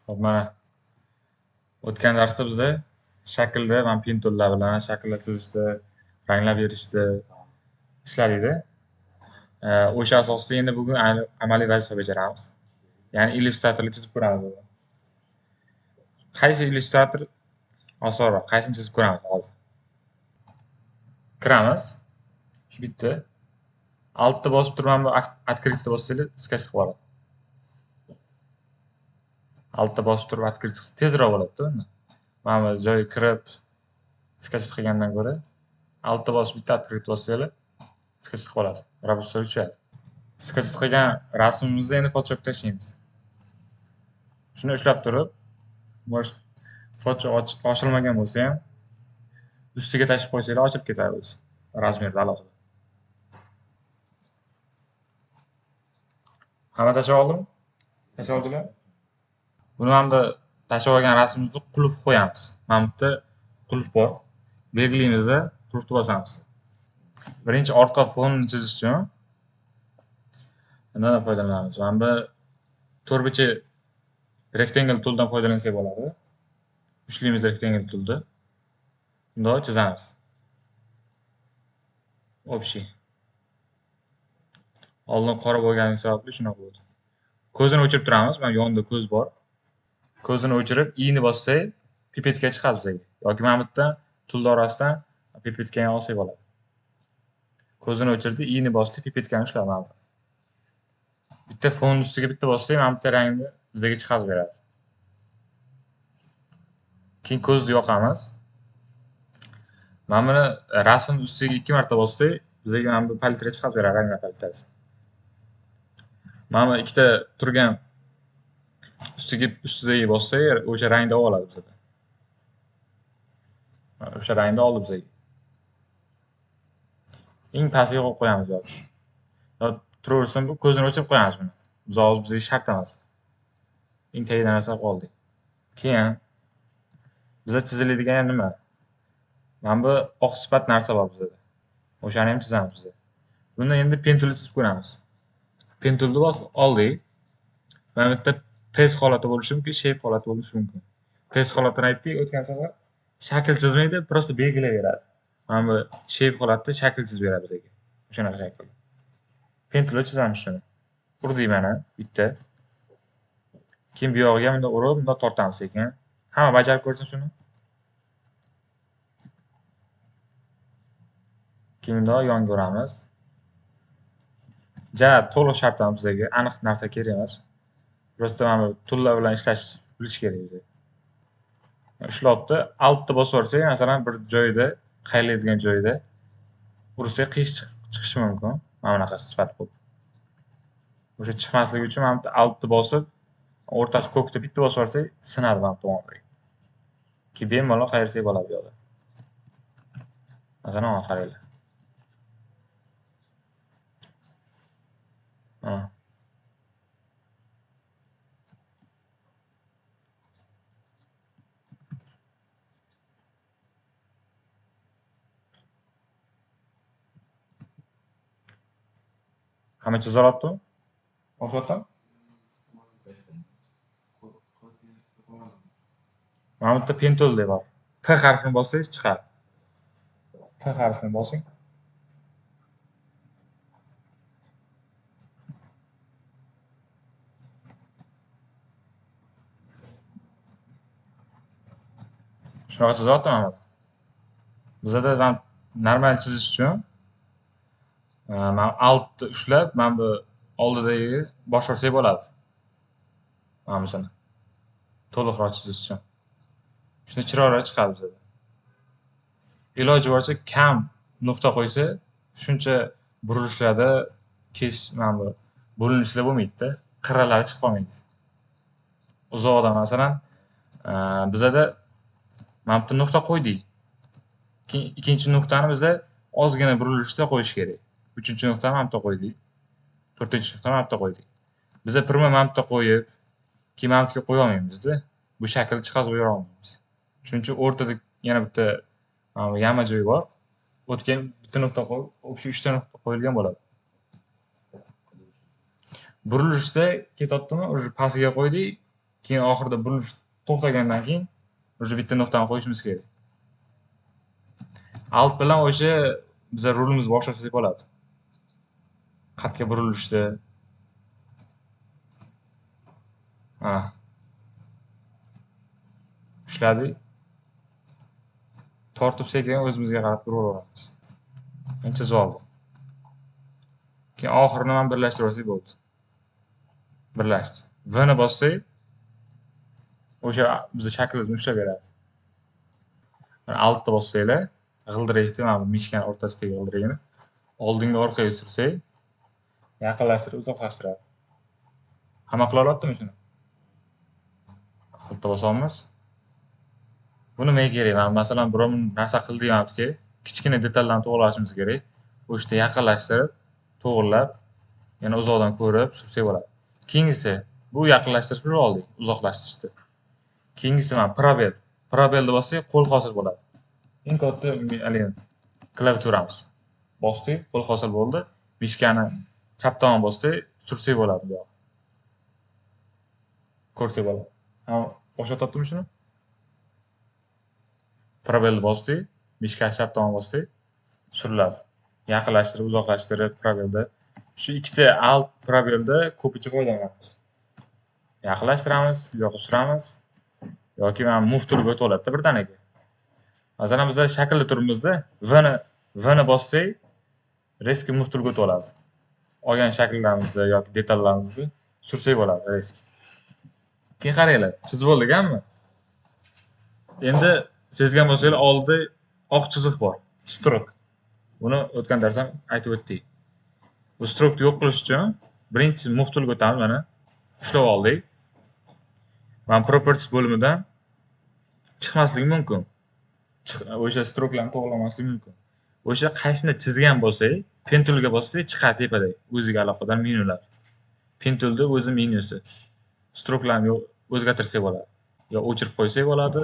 Hop, mana o'tgan darsda biza shaklda mana pentullar bilan shakllar chizishda, ranglar berishda ishladik-da. O'sha asosda endi bugun amaliy vazifa bajaramiz. Ya'ni illyustratorni chizib ko'ramiz bugun. Qaysi illyustrator osonroq? Qaysini chizib ko'ramiz hozir? Kiramiz. Shu bitta. Altni bosib turib mana bu открытni bossanglar, sketch qilib oladi. Altni bosib turib открыть qilsa tezroq bo'ladi-da undan. Mana bu joyga kirib sketch qilgandan ko'ra altni bosib bitta открыть bossanglar, sketch qilib oladi. Raburslar tushadi. Sketch qilgan rasmimizni endi Photoshopga tashlaymiz. Shuni ushlab turib, Photoshop ochilmagan bo'lsa ham ustiga tashib qo'ysanglar ochilib ketadi o'zi. Razmerda alohida. Hamma tashlab oldimi? Tashlab oldilar? Buni mana bu tashlab olgan rasmimizni qulf qo'yamiz. Mana bu yerda qulf bor. Belgilaymizda qulfni bosamiz. Birinchi orqa fonni chizish uchun nimadan foydalanamiz? Mana bu to'rtburchak rectangle tooldan foydalansak bo'ladi. Ushlaymiz rectangle toolni. Bundoq chizamiz. Общий. Oldin qora bo'lgani sababli shunaqa bo'ldi. Ko'zini o'chirib turamiz. Mana yonida ko'z bor. Ko'zini o'chirib, i'ni bossak, pipetga chiqadi bizga. Yoki mana bu yerdan tullar orasidan pipetkani olsak bo'ladi. Ko'zini o'chirdi, i'ni bosdi, pipetkani ushlab mana bu. Bitta fon ustiga bitta bossak, mana bu yerda rangni bizga chiqarib beradi. Keyin ko'zni yoqamiz. Mana buni rasm ustiga 2 marta bossak, bizga mana bu palitra chiqarib beradi, ranglar palitrasi. Mana bu ikkita turgan ustidagi bossak, o'sha rangda oladi bizga. O'sha rangda oldi bizga. Eng pastiga qo'yib qo'yamiz yoki. Yo turaversin bu ko'zini o'chirib qo'yamiz buni. Biz hozir bizga shart emas. Eng tagida narsa qoldi. Keyin bizga chiziladigan nima? Mana bu oq sifat narsa bor bizda. O'shani ham chizamiz biz. Buni endi pen toolni chizib ko'ramiz. Pen toolni oldik. Mana bu yerda press holati bo'lishi mumkin, shape holati bo'lishi mumkin. Press holatini aytdik o'tgan safar. Shakl chizmaydi, prosta belgilayveradi. Mana bu shape holatda shakl chizib beradi bizga. O'shanaqa shakl. Pen toolni chizamiz shuni. Urdik mana bitta. Keyin bu yog'iga bunday urib, bunday tortamiz sekin. Hamma bajarib ko'rsin shuni. Keyin bunday yonga uramiz. To'liq shart emas bizga, aniq narsa kerak emas. Prosta mana bu tullar bilan ishlash bilish kerak bizga. Ushlabdi, altni bosib yuborsak, masalan, bir joyda, qayriladigan joyda ursak qiyish chiqishi mumkin. Mana bunaqa sifat bo'lib. O'sha chiqmasligi uchun mana bu altni bosib, o'rtasi ko'kda bitta bosib yuborsak, sinadi mana bu tomondagi. Keyin bemalol qayirsak bo'ladi bu yoqda. Masalan, mana qaranglar. Mana. Hamma chizalyaptimi? O'xshatdim? Mana bu yerda pen tool deb bor. P harfini bossangiz chiqadi. P harfini bosing. Shunaqa chizyaptimi mana? Bizda ham normal chizish uchun mana altni ushlab, mana bu oldidagi boshqarsak bo'ladi. Mana shuni. To'liqroq chizish uchun. Shuni chiroyli chiqadi bizda. Iloji boricha kam nuqta qo'ysa, shuncha burilishlarda mana bu bo'linishlar bo'lmaydi-da, qirralari chiqib qolmaydi. Uzoqdan masalan, bizda mana bu nuqta qo'ydik. Keyin ikkinchi nuqtani biza ozgina burilishda qo'yish kerak. Uchinchi nuqtani mana bu qo'ydik. To'rtinchi nuqtani mana bu qo'ydik. Biza pirma mana bu qo'yib, keyin mana bu qo'ya olmaymiz-da. Bu shaklni chiqarib bera olmaymiz. Shuning uchun o'rtada yana bitta mana bu yama joyi bor. O'tgan bitta nuqta qo'yib, o'sha 3 ta nuqta qo'yilgan bo'ladi. Burilishda ketyaptimi? O'sha pastiga qo'ydik. Keyin oxirida burilish to'xtagandan keyin o'sha bitta nuqtani qo'yishimiz kerak. Alt bilan o'sha biza rulimizni boshlasak bo'ladi. Xatga burilishda. Ha. Ushladik. Tortib sekin o'zimizga qarab turaveramiz. Men chizib oldim. Keyin oxirini ham birlashtirib olsak bo'ldi. Birlashdi. V ni bossak, o'sha bizni shaklimizni ushlab beradi. Mana altni bossanglar, g'ildirakni mana bu mishkani o'rtasidagi g'ildirakni oldinga orqaga sursak, yaqinlashtirib uzoqlashtiradi. Hamma qila oladimi shuni? Altni bosamiz. Bu nimaga kerak? Masalan, biror narsa qildik hamki, kichkina detallarni to'g'rilashimiz kerak. O'shda yaqinlashtirib, to'g'rilab, yana uzoqdan ko'rib sursak bo'ladi. Keyingisi bu yaqinlashtirishni oldik, uzoqlashtirishdi. Keyingisi mana probel. Probelni bossak, qo'l hosil bo'ladi. Eng katta klaviaturamiz. Bosdik, qo'l hosil bo'ldi. Mishkani chap tomon bossak, sursak bo'ladi bu yoq. Ko'rsak bo'ladi. Ha, boshlatdimmi shuni? Probelni bosdik, mishkani chap tomon bossak, suriladi. Yaqinlashtirib, uzoqlashtirib probelda. Shu ikkita alt probelda ko'pincha foydalanamiz. Yaqinlashtiramiz, yo'qqa suramiz yoki mana move turiga o'tib oladida birdaniga. Masalan, biz shaklda turibmizda, V ni bossak, reski move turiga o'tib oladi. Olgan shakllarimizni yoki detallarimizni sursak bo'ladi reski. Keyin qaranglar, chizib bo'lganmi? Endi sezgan bo'lsanglar, oldida oq chiziq bor, stroke. Buni o'tgan darsda aytib o'tdik. Bu stroke'ni yo'q qilish uchun birinchi move turiga o'tamiz, mana ushlab oldik. Mana properties bo'limidan chiqmasligi mumkin. O'sha strokelarni to'g'rilamaslik mumkin. O'sha qaysini chizgan bo'lsak, pen toolga bossak chiqadi tepada o'ziga aloqador menyular. Pen toolda o'zi menyusi. Strokelarni o'zgartirsak bo'ladi. Yo o'chirib qo'ysak bo'ladi,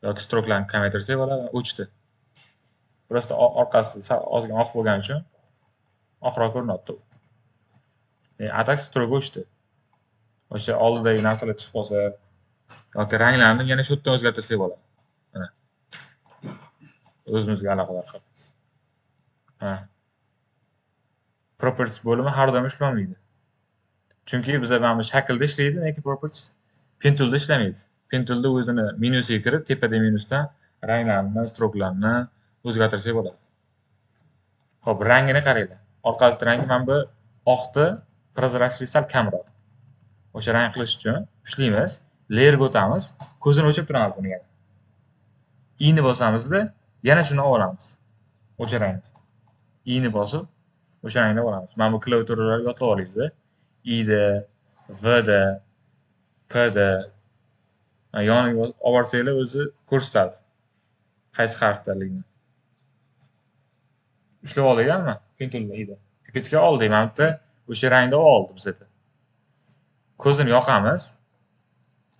yoki strokelarni kamaytirsak bo'ladi, o'chdi. Prosta orqasi ozgina oq bo'lgani uchun oqroq ko'rinadi. Atak stroke o'chdi. O'sha oldidagi narsalar chiqib qolsa yoki ranglarni yana shu yerdan o'zgartirsak bo'ladi. Mana. O'zimizga aloqador qilib. Ha. Properties bo'limi har doim ishlamaydi. Chunki biz mana bu shaklda ishlaydi, lekin properties pen toolda ishlamaydi. Pen toolda o'zini menyusiga kirib, tepada menyusidan ranglarni, strokelarni o'zgartirsak bo'ladi. Xo'p, rangini qaranglar. Orqasi rangi mana bu oqni prozrachli sal kamroq. O'sha rang qilish uchun ushlaymiz, layerga o'tamiz, ko'zini o'chirib turamiz buni yana. I ni bosamizda, yana shuni olamiz. O'sha rangni. I ni bosib, o'sha rangni olamiz. Mana bu klaviaturalarga yodlab olaysiz. I da, V da, P da. Yoniga olib borsanglar o'zi ko'rsatadi. Qaysi harfdaligini. Ushlab olganmi? Pen toolda ida. Pipetga oldik. Mana bu yerda o'sha rangda oldi bizda. Ko'zini yoqamiz.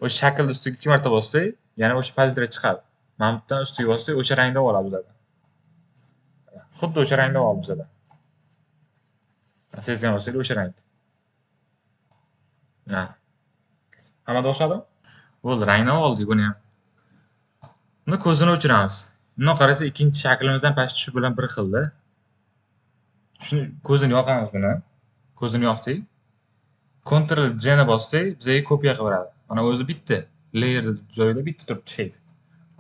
O'sha shaklni ustiga 2 marta bossak, yana o'sha palitra chiqadi. Mana bu yerdan ustiga bossak, o'sha rangda oladi bizda. Xuddi o'sha rangda oldi bizda. Sezgan bo'lsangiz o'sha rangda. Ha. Hammada o'xshadimi? Bo'ldi, rangni oldik buni ham. Buni ko'zini o'chiramiz. Bundan qarasa ikkinchi shaklimiz ham pastga shu bilan bir xilda. Shuni ko'zini yoqamiz buni. Ko'zini yoqdik. Ctrl J ni bossak, bizga kopiya qilib beradi. Mana o'zi bitta layer joyida bitta turibdi shape.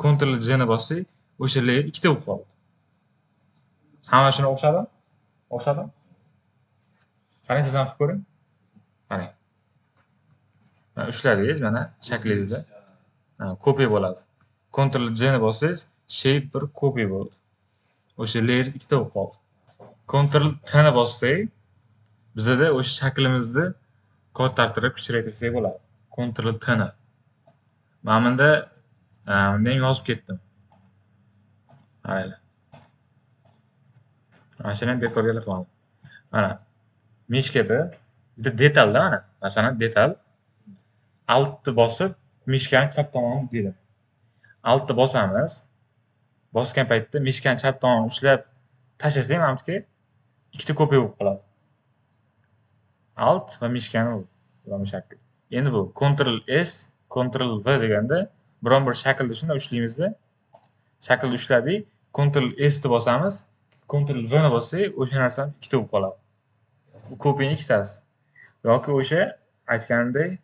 Ctrl J ni bossak, o'sha layer ikkita bo'lib qoldi. Hamma shuna o'xshadimi? O'xshadimi? Qarang, siz ham qilib ko'ring. Qarang. Mana ushladingiz, mana shaklingizda. Kopiya bo'ladi. Ctrl J ni bossangiz, shape bir kopiya bo'ldi. O'sha layer ikkita bo'lib qoldi. Ctrl T ni bossak, bizda o'sha shaklimizni kattaroq kichraytirsak bo'ladi. Ctrl T ni. Mana bunda men yozib ketdim. Mayli. Mana shuni bekorga qilaman. Mana mishkada bitta detalda mana, masalan, detal altni bosib, mishkani chap tomonini deydi. Altni bosamiz. Bosgan paytda mishkani chap tomonini ushlab tashlasak, mana bu ikkita kopiya bo'lib qoladi. Alt va mishkani bu shakl. Endi bu Ctrl S, Ctrl V deganda biron bir shaklni shunday ushlaymizda, shaklni ushladik, Ctrl S ni bosamiz, Ctrl V ni bossak, o'sha narsani ikkita bo'lib qoladi. Bu kopiyani ikkitasi. Yoki o'sha aytganimdek,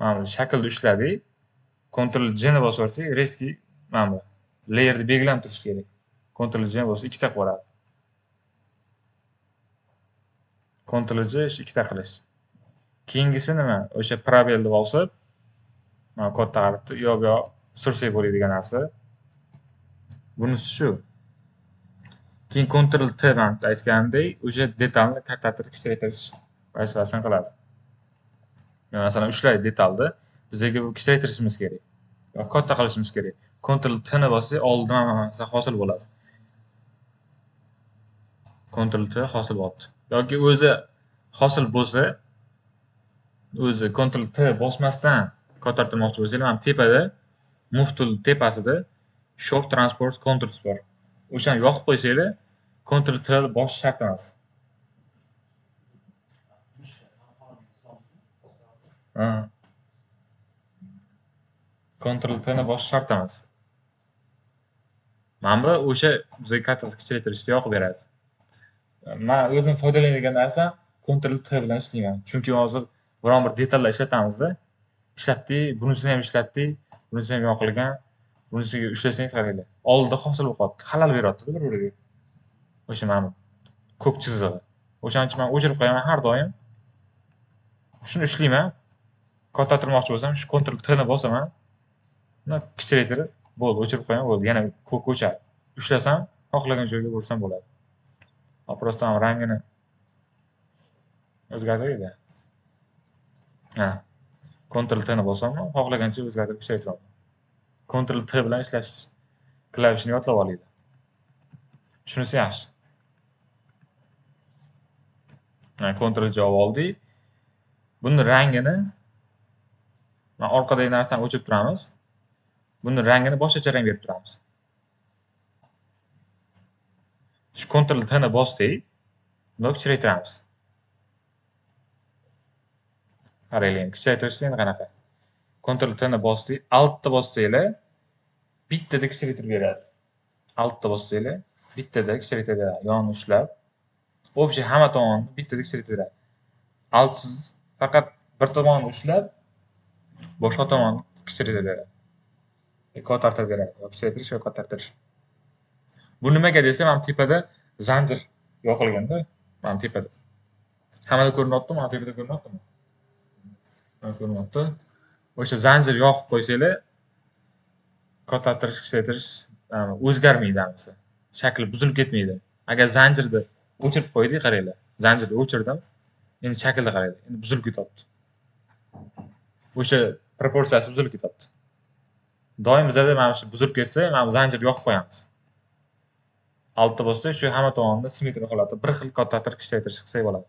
mana bu shaklni ushladik, Ctrl J ni bosib yuborsak, rezki mana bu layerni belgilab turish kerak. Ctrl J bo'lsa ikkita qiladi. Ctrl J ikkita qilish. Keyingisi nima? O'sha probelni bosib, mana kodda qarabdi, yo sursak bo'ladigan narsa. Bunisi shu. Keyin Ctrl T bilan aytganimdek, o'sha detalni kattatirib kichraytirish vazifasini qiladi. Masalan, ushlaydi detalni, bizga bu kichraytirishimiz kerak. Yo katta qilishimiz kerak. Ctrl T ni bossak, oldidan narsa hosil bo'ladi. Ctrl T hosil bo'ldi. Yoki o'zi hosil bo'lsa, o'zi Ctrl T bosmasdan ko'tartirmoqchi bo'lsangiz, mana tepada Move tool tepasida Show Transport Controls bor. O'shani yoqib qo'ysanglar, Ctrl T bosish shart emas. Ctrl T ni bosish shart emas. Mana bu o'sha bizga katta kichraytirishni yoqib beradi. Men o'zim foydalanadigan narsam Ctrl T bilan ishlayman. Chunki hozir biron bir detallar ishlatamizda, ishlatdik, bunisini ham ishlatdik, bunisini ham yoqilgan, bunisiga ushlasangiz qaranglar. Oldida hosil bo'lib qoldi. Xalal beryapti bir-biriga. O'sha mana ko'k chizig'i. O'shaning uchun men o'chirib qo'yaman har doim. Shuni ishlayman. Kattatirmoqchi bo'lsam, shu Ctrl T ni bosaman. Uni kichraytirib, bo'ldi, o'chirib qo'yaman, bo'ldi. Yana ko'k o'chadi. Ushlasam, xohlagan joyga bursam bo'ladi. Просто rangini o'zgartiradi. Ctrl T ni bosaman, xohlagancha o'zgartirib kichraytiraman. Ctrl T bilan ishlash klavishini yodlab olaydi. Shunisi yaxshi. Ctrl J oldik. Buni rangini mana orqadagi narsani o'chirib turamiz. Buni rangini boshqacha rang berib turamiz. Shu Ctrl T ni bosdik. Buni kichraytiramiz. Qaranglar, kichraytirishni endi qanaqa? Ctrl T ni bosdik, Alt ni bossanglar, bittada kichraytirib beradi. Alt ni bossanglar, bittada kichraytirib beradi. Yonni ushlab, obje hamma tomonni bittada kichraytirib beradi. Altsiz faqat bir tomonni ushlab, boshqa tomonni kichraytirib beradi. Kattatirib beradi. Kichraytirish va kattattirish. Bu nimaga desam, ham tepada zanjir yoqilganda, mana tepada. Hammada ko'rinyapti, mana tepada ko'rinyaptimi? Mana ko'rinyapti. O'sha zanjir yoqib qo'ysanglar, kattattirish, kichraytirish o'zgarmaydi hamasi. Shakli buzilib ketmaydi. Agar zanjirni o'chirib qo'ydik, qaranglar. Zanjirni o'chirdim. Endi shaklni qaranglar. Endi buzilib ketyapti. O'sha proporsiyasi buzilib ketyapti. Doim bizda mana shu buzilib ketsa, mana zanjirni yoqib qo'yamiz. Altda bo'lsa, shu hamma tomonda simmetriya holatda bir xil kattatirib kichraytirish qilsak bo'ladi.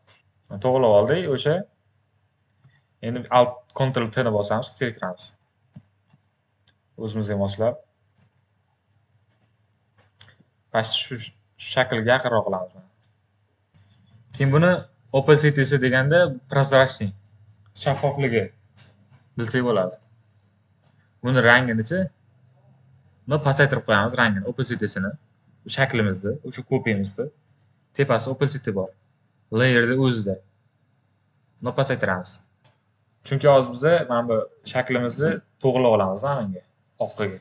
To'g'rilab oldik, o'sha endi Alt Ctrl T ni bosamiz, kichraytiramiz. O'zimizga moslab. Past shu shaklga yaqinroq qilamiz. Keyin buni opacity deganda prozrachniy, shaffofligi bilsak bo'ladi. Buni rangini-chi buni pasaytirib qo'yamiz rangini, opacity-sini. Shaklimizni, o'sha kopiyamizni tepasi opacity bor. Layerda o'zida. Buni pasaytiramiz. Chunki hozir biz mana bu shaklimizni to'g'rilab olamiz menga, oqqiga.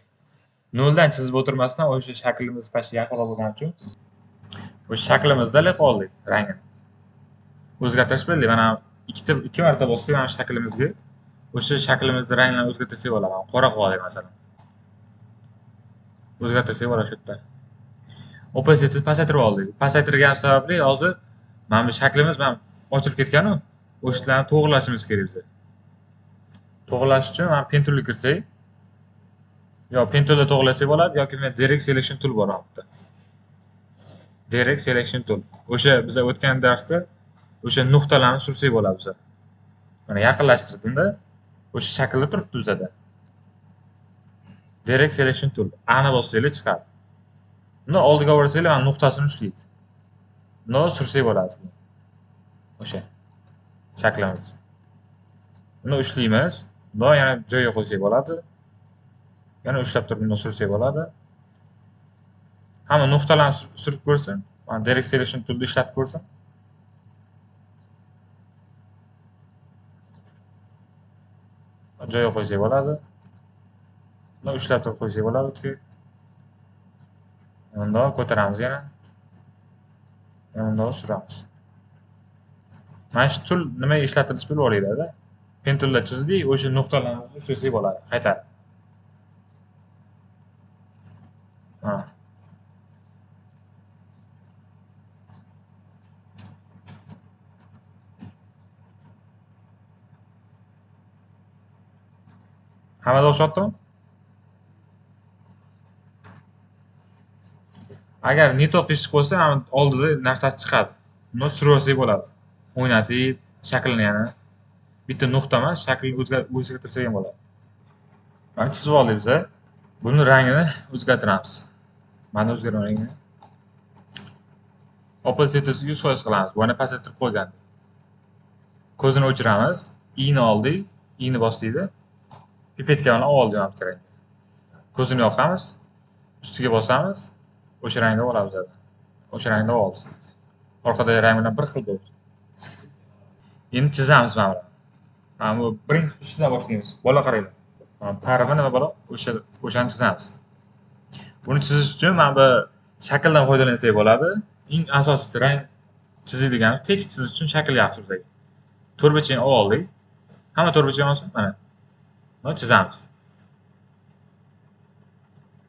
0 dan chizib o'tirmasdan o'sha shaklimiz pastga yaqinroq bo'lgani uchun o'sha shaklimizni ilib oldik rangini. O'zgartirish bildik. Mana ikki marta bosdik mana shaklimizga. O'sha shaklimizni rangini o'zgartirsak bo'ladi. Qora qilib oldik masalan. O'zgartirsak bo'ladi shu yerda. Opacity pasaytirib oldik. Pasaytirgan sababli hozir mana bu shaklimiz ham ochilib ketgan-ku. O'shlarni to'g'rilashimiz kerak bizga. To'g'rilash uchun mana pen toolga kirsak, yo pen toolda to'g'rilasak bo'ladi yoki men direct selection tool bor bu. Direct selection tool. O'sha biz o'tgan darsda o'sha nuqtalarni sursak bo'ladi bizga. Mana yaqinlashtirdimda o'sha shaklda turibdi bizda. Direct selection tool. Ana bossanglar chiqadi. Buni oldiga borsanglar mana nuqtasini ushlaydi. Buni sursak bo'ladi. O'sha shaklimiz. Buni ushlaymiz. Bundoq yana joyiga qo'ysak bo'ladi. Yana ushlab turib bundoq sursak bo'ladi. Hamma nuqtalarni surib ko'rsin. Mana direct selection toolni ishlatib ko'rsin. Joyiga qo'ysak bo'ladi. Bundoq ushlab turib qo'ysak bo'ladi. Bundoq ko'taramiz yana. Bundoq suramiz. Mana shu tool nimaga ishlatilishini bilib olinglar-da. Pen toolda chizdik, o'sha nuqtalarni sursak bo'ladi, qaytarib. Ha. Hammada o'xshatdimi? Agar neto qiyshiq bo'lsa, ham oldida narsasi chiqadi. Buni surib bo'ladi. O'ynatib, shaklini yana bitta nuqta emas, shaklni o'zgartirsak ham bo'ladi. Mana chizib oldik biz. Buni rangini o'zgartiramiz. Mana o'zgargan rangini. Opacitysini 100% qilamiz. Buni pasaytirib qo'ygan. Ko'zini o'chiramiz. I'ni oldik. I'ni bosdik. Pipetka bilan oldik ham kerak. Ko'zini yoqamiz. Ustiga bosamiz. O'sha rangda olamiz. O'sha rangda oldik. Orqadagi rang bilan bir xil bo'ldi. Endi chizamiz mana buni. Mana bu birinchi ustidan boshlaymiz. Bola qaranglar. Parva nima bola? O'shani chizamiz. Buni chizish uchun mana bu shakldan foydalansak bo'ladi. Eng asosiysi rang chizadiganimiz tekst chizish uchun shakl yaxshi bizga. To'rtburchakni oldik. Hamma to'rtburchak olsin mana. Buni chizamiz.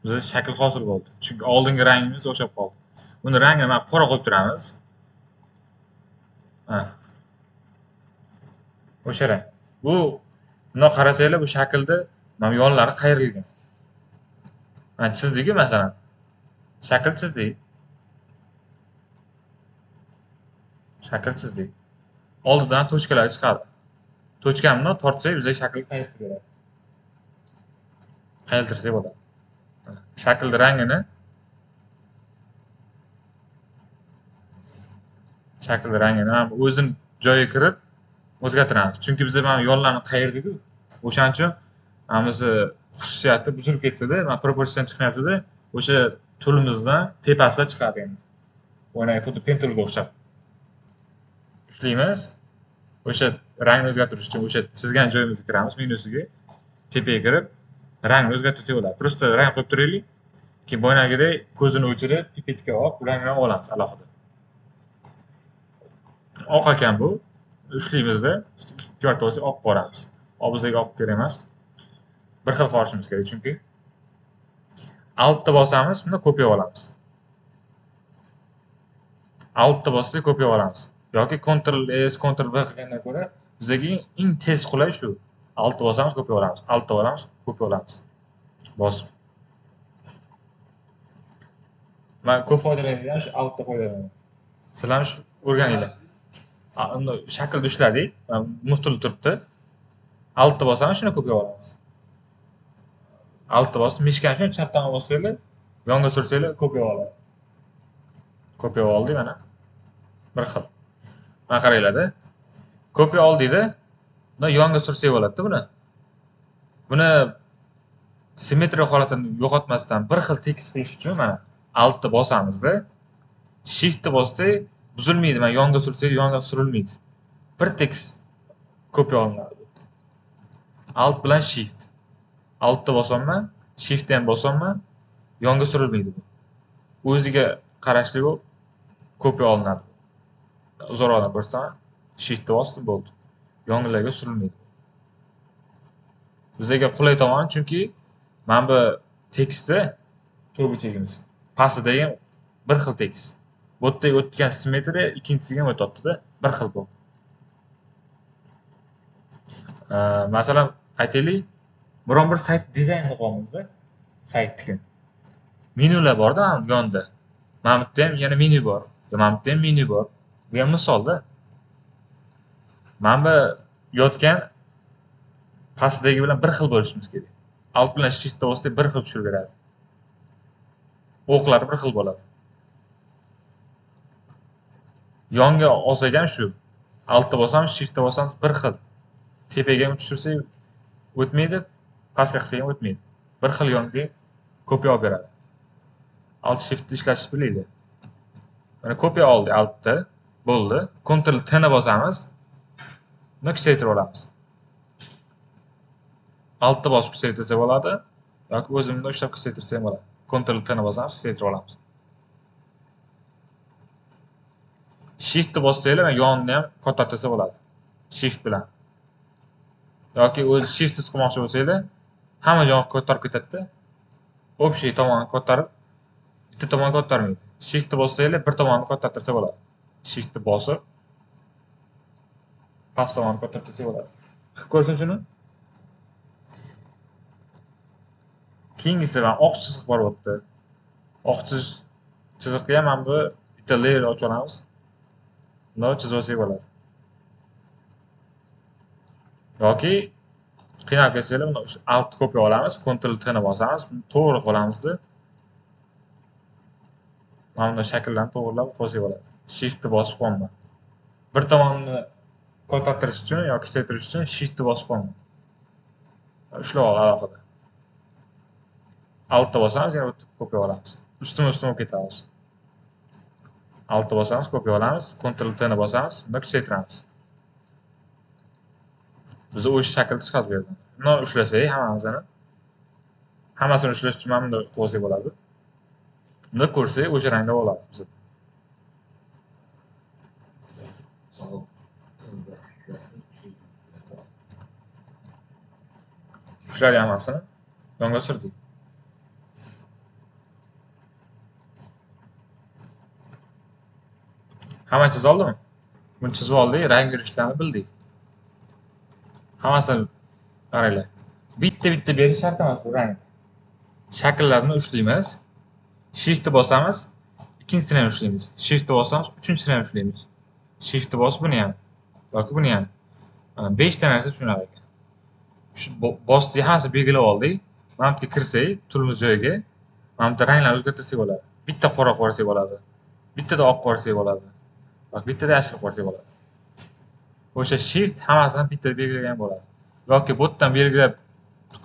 Bizda shakl hosil bo'ldi. Chunki oldingi rangimiz o'xshab qoldi. Buni rangini mana qora qo'yib turamiz. Ha. O'sha rang. Bu buni qarasanglar bu shaklda mana yonlari qayrilgan. Mana chizdik-ku masalan. Shakl chizdik. Shakl chizdik. Oldidan tochkalar chiqadi. Tochkani bilan tortsak bizga shakl qaytib beradi. Qaytarsak bo'ladi. Shaklning rangini o'zini joyiga kirib o'zgartiramiz. Chunki biz mana yo'llarni qayirdik-ku. O'shaning uchun hamasi xususiyati buzilib ketdi-da, mana proporsiyadan chiqmayapti-da. O'sha to'limizdan tepasida chiqadi endi. O'ynay xuddi pen toolga o'xshab. Ushlaymiz. O'sha rangni o'zgartirish uchun o'sha chizgan joyimizga kiramiz, menyusiga. Tepaga kirib rangni o'zgartirsak bo'ladi. Prosta rang qo'yib turaylik. Keyin boyagidek ko'zini o'chirib, pipetga olib, rangini olamiz alohida. Oq ekan bu. Ushlaymizda, ikki marta bo'lsa oq qoramiz. Oq bizga oq kerak emas. Bir xil qorishimiz kerak chunki. Altda bosamiz, buni kopiyalab olamiz. Altda bossak kopiyalab olamiz. Yoki Ctrl S, Ctrl V qilgandan ko'ra bizga eng tez qulay shu. Altda bosamiz, kopiyalab olamiz. Altda olamiz, kopiyalab olamiz. Bosib. Men ko'p foydalanadigan shu altda foydalanaman. Sizlar ham shu o'rganinglar. Unda shaklni ushladik. Muftul turibdi. Altda bosamiz, shuni kopiyalab olamiz. Altda bosib, mishkani shuni chapdan bossanglar, yonga sursanglar kopiyalab oladi. Kopiyalab oldik mana. Bir xil. Mana qaranglar-da. Kopiya oldik-da. Buni yonga sursak bo'ladi-da buni. Buni simmetriya holatini yo'qotmasdan bir xil tekis qilish uchun mana altda bosamiz-da. Shiftni bossak buzilmaydi. Mana yonga sursak yonga surilmaydi. Bir tekis kopiya olinadi. Alt bilan shift. Altda bosaman, shiftni ham bosaman, yonga surilmaydi bu. O'ziga qarashli u kopiya olinadi. Uzoqroqdan ko'rsataman. Shiftni bosdim bo'ldi. Yongalarga surilmaydi. Bizga qulay tomoni chunki mana bu tekstda to'rtburchagimiz. Pastidagi bir xil tekst. Bu yerda o'tgan simmetriya ikkinchisiga ham o'tadi-da, bir xil bu. Masalan, aytaylik, biron bir sayt dizaynini qilamiz-da. Saytga. Menyular bor-da yonda. Mana bu yerda ham yana menyu bor. Mana bu yerda ham menyu bor. Bu ham misolda. Mana bu yotgan pastdagi bilan bir xil bo'lishimiz kerak. Alt bilan shiftni bossak bir xil tushirib beradi. O'qlar bir xil bo'ladi. Yonga olsak ham shu. Altda bosamiz, shiftni bosamiz bir xil. Tepaga ham tushirsak o'tmaydi, pastga qilsa ham o'tmaydi. Bir xil yonga kopiya olib beradi. Alt shiftni ishlatish biladi. Mana kopiya oldi altda, bo'ldi. Ctrl T ni bosamiz. Buni kuchaytirib olamiz. Altda bosib kuchaytirsa bo'ladi yoki o'zimni ushlab kuchaytirsa ham bo'ladi. Ctrl T ni bosamiz, kuchaytirib olamiz. Shift ni bossanglar yonni ham ko'tartirsa bo'ladi. Shift bilan. Yoki o'z shift qilmoqchi bo'lsanglar, hamma joyga ko'tarib ketadi-da. Общий tomonni ko'tarib, bitta tomonni ko'tarmaydi. Shift ni bossanglar bir tomonni ko'tartirsa bo'ladi. Shift ni bosib past tomonni ko'tartirsa bo'ladi. Ko'rsin shuni? Keyingisi ham oq chiziq bor bo'pti. Oq chiziqqa ham mana bu bitta layer ochib olamiz. Buni chizib olsak bo'ladi. Yoki qiynalib ketsangiz, buni alt kopiya olamiz, Ctrl T ni bosamiz, to'g'ri qilamiz-da. Mana bunday shakllarni to'g'rilab qo'ysak bo'ladi. Shift ni bosib qo'yma. Bir tomonni ko'tartirish uchun yoki kuchaytirish uchun shift ni bosib qo'yma. Ushlab ol alohida. Alt ni bosamiz, yana kopiya olamiz. Ustma-ustma ketamiz. Alt ni bosamiz, kopiya olamiz, Ctrl T ni bosamiz, buni kuchaytiramiz. Biz o'sha shaklda chiqarib berdi. Buni ushlasak hammasini ushlash uchun mana bunday qo'ysak bo'ladi. Buni ko'rsak o'sha rangda bo'ladi biz. Ushlar hammasini yonga surdik. Hamma chizib oldimi? Buni chizib oldik, rang berishlarni bildik. Hammasini qaranglar. Bitta berish shart emas bu rang. Shakllarni ushlaymiz. Shift ni bosamiz, ikkinchisini ham ushlaymiz. Shift ni bosamiz, uchinchisini ham ushlaymiz. Shift ni bosib buni ham yoki buni ham. Mana 5 ta narsa shunaqa ekan. Shu bosdik, hammasi belgilab oldik. Mana bu yerga kirsak, turimiz joyiga, mana bu ranglarni o'zgartirsak bo'ladi. Bitta qora qo'ysak bo'ladi. Bittada oq qo'ysak bo'ladi. Yoki bittada yashil qo'ysak bo'ladi. O'sha shift hammasini bitta belgilagan bo'ladi. Yoki bu yerdan belgilab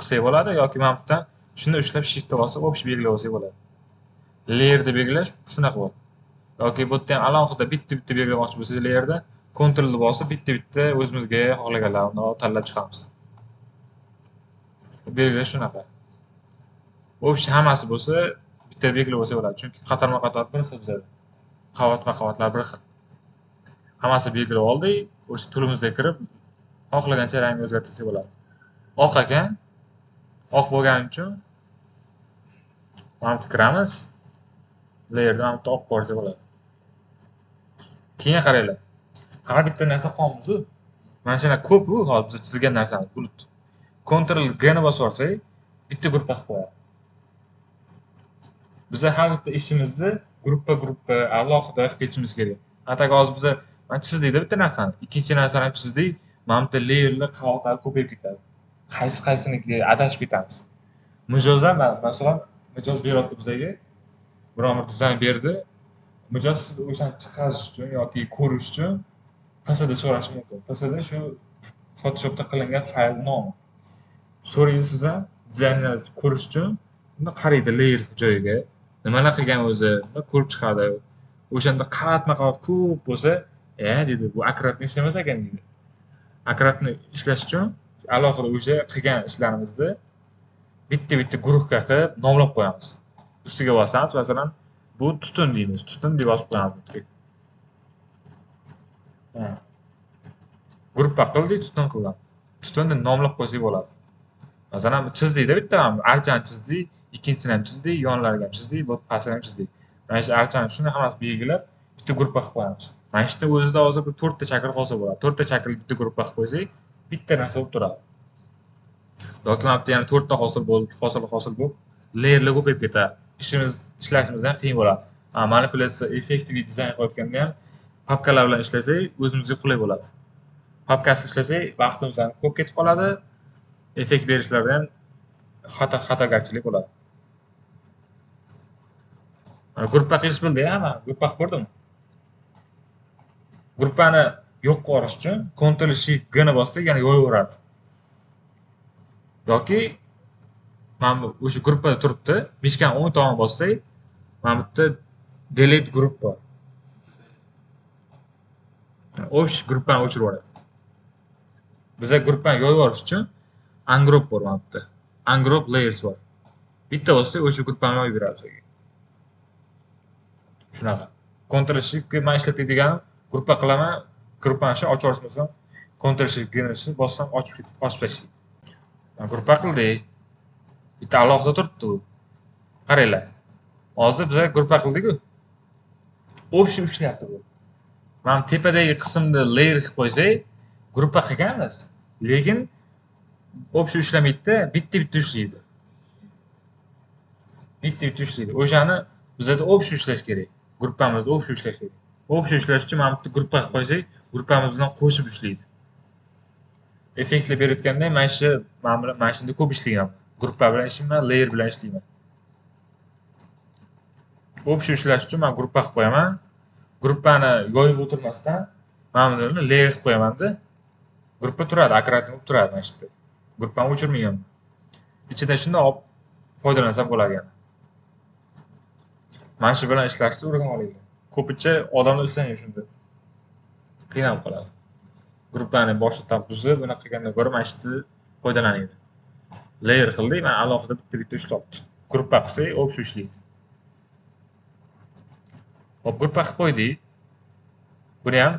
qilsak bo'ladi yoki mana bu yerdan shuni ushlab shift ni bosib, общий belgilab olsak bo'ladi. Layerni belgilash shunaqa bo'ladi. Yoki bu yerda ham alohida bitta belgilamoqchi bo'lsangiz layerda Ctrl ni bosib bitta o'zimizga xohlaganlarni tanlab chiqamiz. Belgilash shunaqa. Общий hammasi bo'lsa bitta belgilab olsa bo'ladi. Chunki qatorma-qator bir xil bizada. Qavatma-qavatlar bir xil. Hammasi belgilab oldik. O'sha turimizga kirib xohlagancha rangni o'zgartirsak bo'ladi. Oq ekan. Oq bo'lgani uchun mana bu kiramiz. Layerdan mana bu oq borsa bo'ladi. Keyin qaranglar. Har bitta narsa qolmiz-ku. Mana shuna ko'p-ku, hozir biz chizgan narsamiz bulut. Ctrl G ni bosib olsak, bitta gruppa qilib qo'yadi. Biz har bitta ishimizni gruppa alohida qilib ketishimiz kerak. Ataga hozir biz mana chizdik-da bitta narsani. Ikkinchi narsani ham chizdik. Mana bitta layerlar qavatlar ko'payib ketadi. Qaysi-qaysiniga adashib ketamiz. Mijozlar masalan, mijoz beryapti bizga. Biron bir dizayn berdi. Mijoz siz o'shani chiqarish uchun yoki ko'rish uchun PSD so'rash mumkin. PSD shu Photoshopda qilingan fayl nomi. So'raydi sizdan dizayningizni ko'rish uchun buni qaraydi layer joyiga. Nimalar qilgan o'zi, ko'rib chiqadi. O'shanda qavatma-qavat ko'p bo'lsa, dedi, bu akkuratni ishlamas ekan deydi. Akkuratni ishlash uchun alohida o'sha qilgan ishlarimizni bitta guruhga qilib nomlab qo'yamiz. Ustiga bosamiz, masalan, bu tutun deymiz. Tutun deb yozib qo'yamiz. Gruppa qildik, tutun qildim. Tutunni nomlab qo'ysak bo'ladi. Masalan, chizdikda bitta archani chizdik, ikkinchisini ham chizdik, yonlariga ham chizdik, bu pastini ham chizdik. Mana shu archani shuni hammasini belgilab bitta gruppa qilib qo'yamiz. Mana shu o'zida hozir bir 4 ta shakl hosil bo'ladi. 4 ta shakl bitta gruppa qilib qo'ysak, bitta narsa bo'lib turadi. Yoki mana bu yerda yana 4 ta hosil bo'lib, layerlar ko'payib ketadi. Ishlashimiz ham qiyin bo'ladi. Manipulyatsiya, effektli dizayn qilayotganda ham papkalar bilan ishlasak, o'zimizga qulay bo'ladi. Papkasiz ishlasak, vaqtimiz ham ko'p ketib qoladi. Effekt berishlarda ham xatogarchilik bo'ladi. Gruppa qilish bildi, hamma gruppa qilib ko'rdim. Gruppani yo'q qilish uchun Ctrl Shift G ni bossak, yana yo'yaveradi. yoki mana bu o'sha gruppada turibdi, mishkani o'ng tomoniga bossak, mana bu yerda delete group bor. O'sha gruppani o'chirib yuboradi. Biza gruppani yoyib yuborish uchun ungroup bor mana bu yerda. Ungroup layers bor. Bitta bo'lsa o'sha gruppani yoyib beradi bizga. Shunaqa. Ctrl Shift ga men ishlatadiganim gruppa qilaman, gruppani shu ochib olsam, Ctrl Shift G bossam ochib tashlaydi. Gruppa qildik. Bitta alohida turibdi u. Qaranglar. Hozir biz gruppa qildik-ku. Общий ishlayapti bu. Mana tepadagi qismni layer qilib qo'ysak, gruppa qilganmiz. Lekin общий ishlamaydi-da, bitta-bitta ishlaydi. Bitta-bitta ishlaydi. O'shani bizda общий ishlash kerak. Gruppamizda общий ishlash kerak. Общий ishlash uchun mana bitta gruppa qilib qo'ysak, gruppamiz bilan qo'shib ishlaydi. Effektlar berayotganda mana shunda ko'p ishlayman. Gruppa bilan ishlayman, layer bilan ishlayman. Общий ishlash uchun men gruppa qilib qo'yaman. Gruppani yoyib o'tirmasdan mana buni layer qilib qo'yaman-da. Gruppa turadi, akkuratni bo'lib turadi mana shu yerda. Gruppani o'chirmayman. Ichida shunda olib foydalansam bo'ladi yana. Mana shu bilan ishlashni o'rganib olaylik. Ko'pincha odamlar ishlaydi shunda. Qiynalib qoladi. Gruppani boshdan buzib, bunaqa qilgandan ko'ra mana shu foydalanadi. Layer qildik, mana alohida bitta-bitta ishlabdi. Gruppa qilsak, общий ishlaydi. Hop, gruppa qilib qo'ydik. Buni ham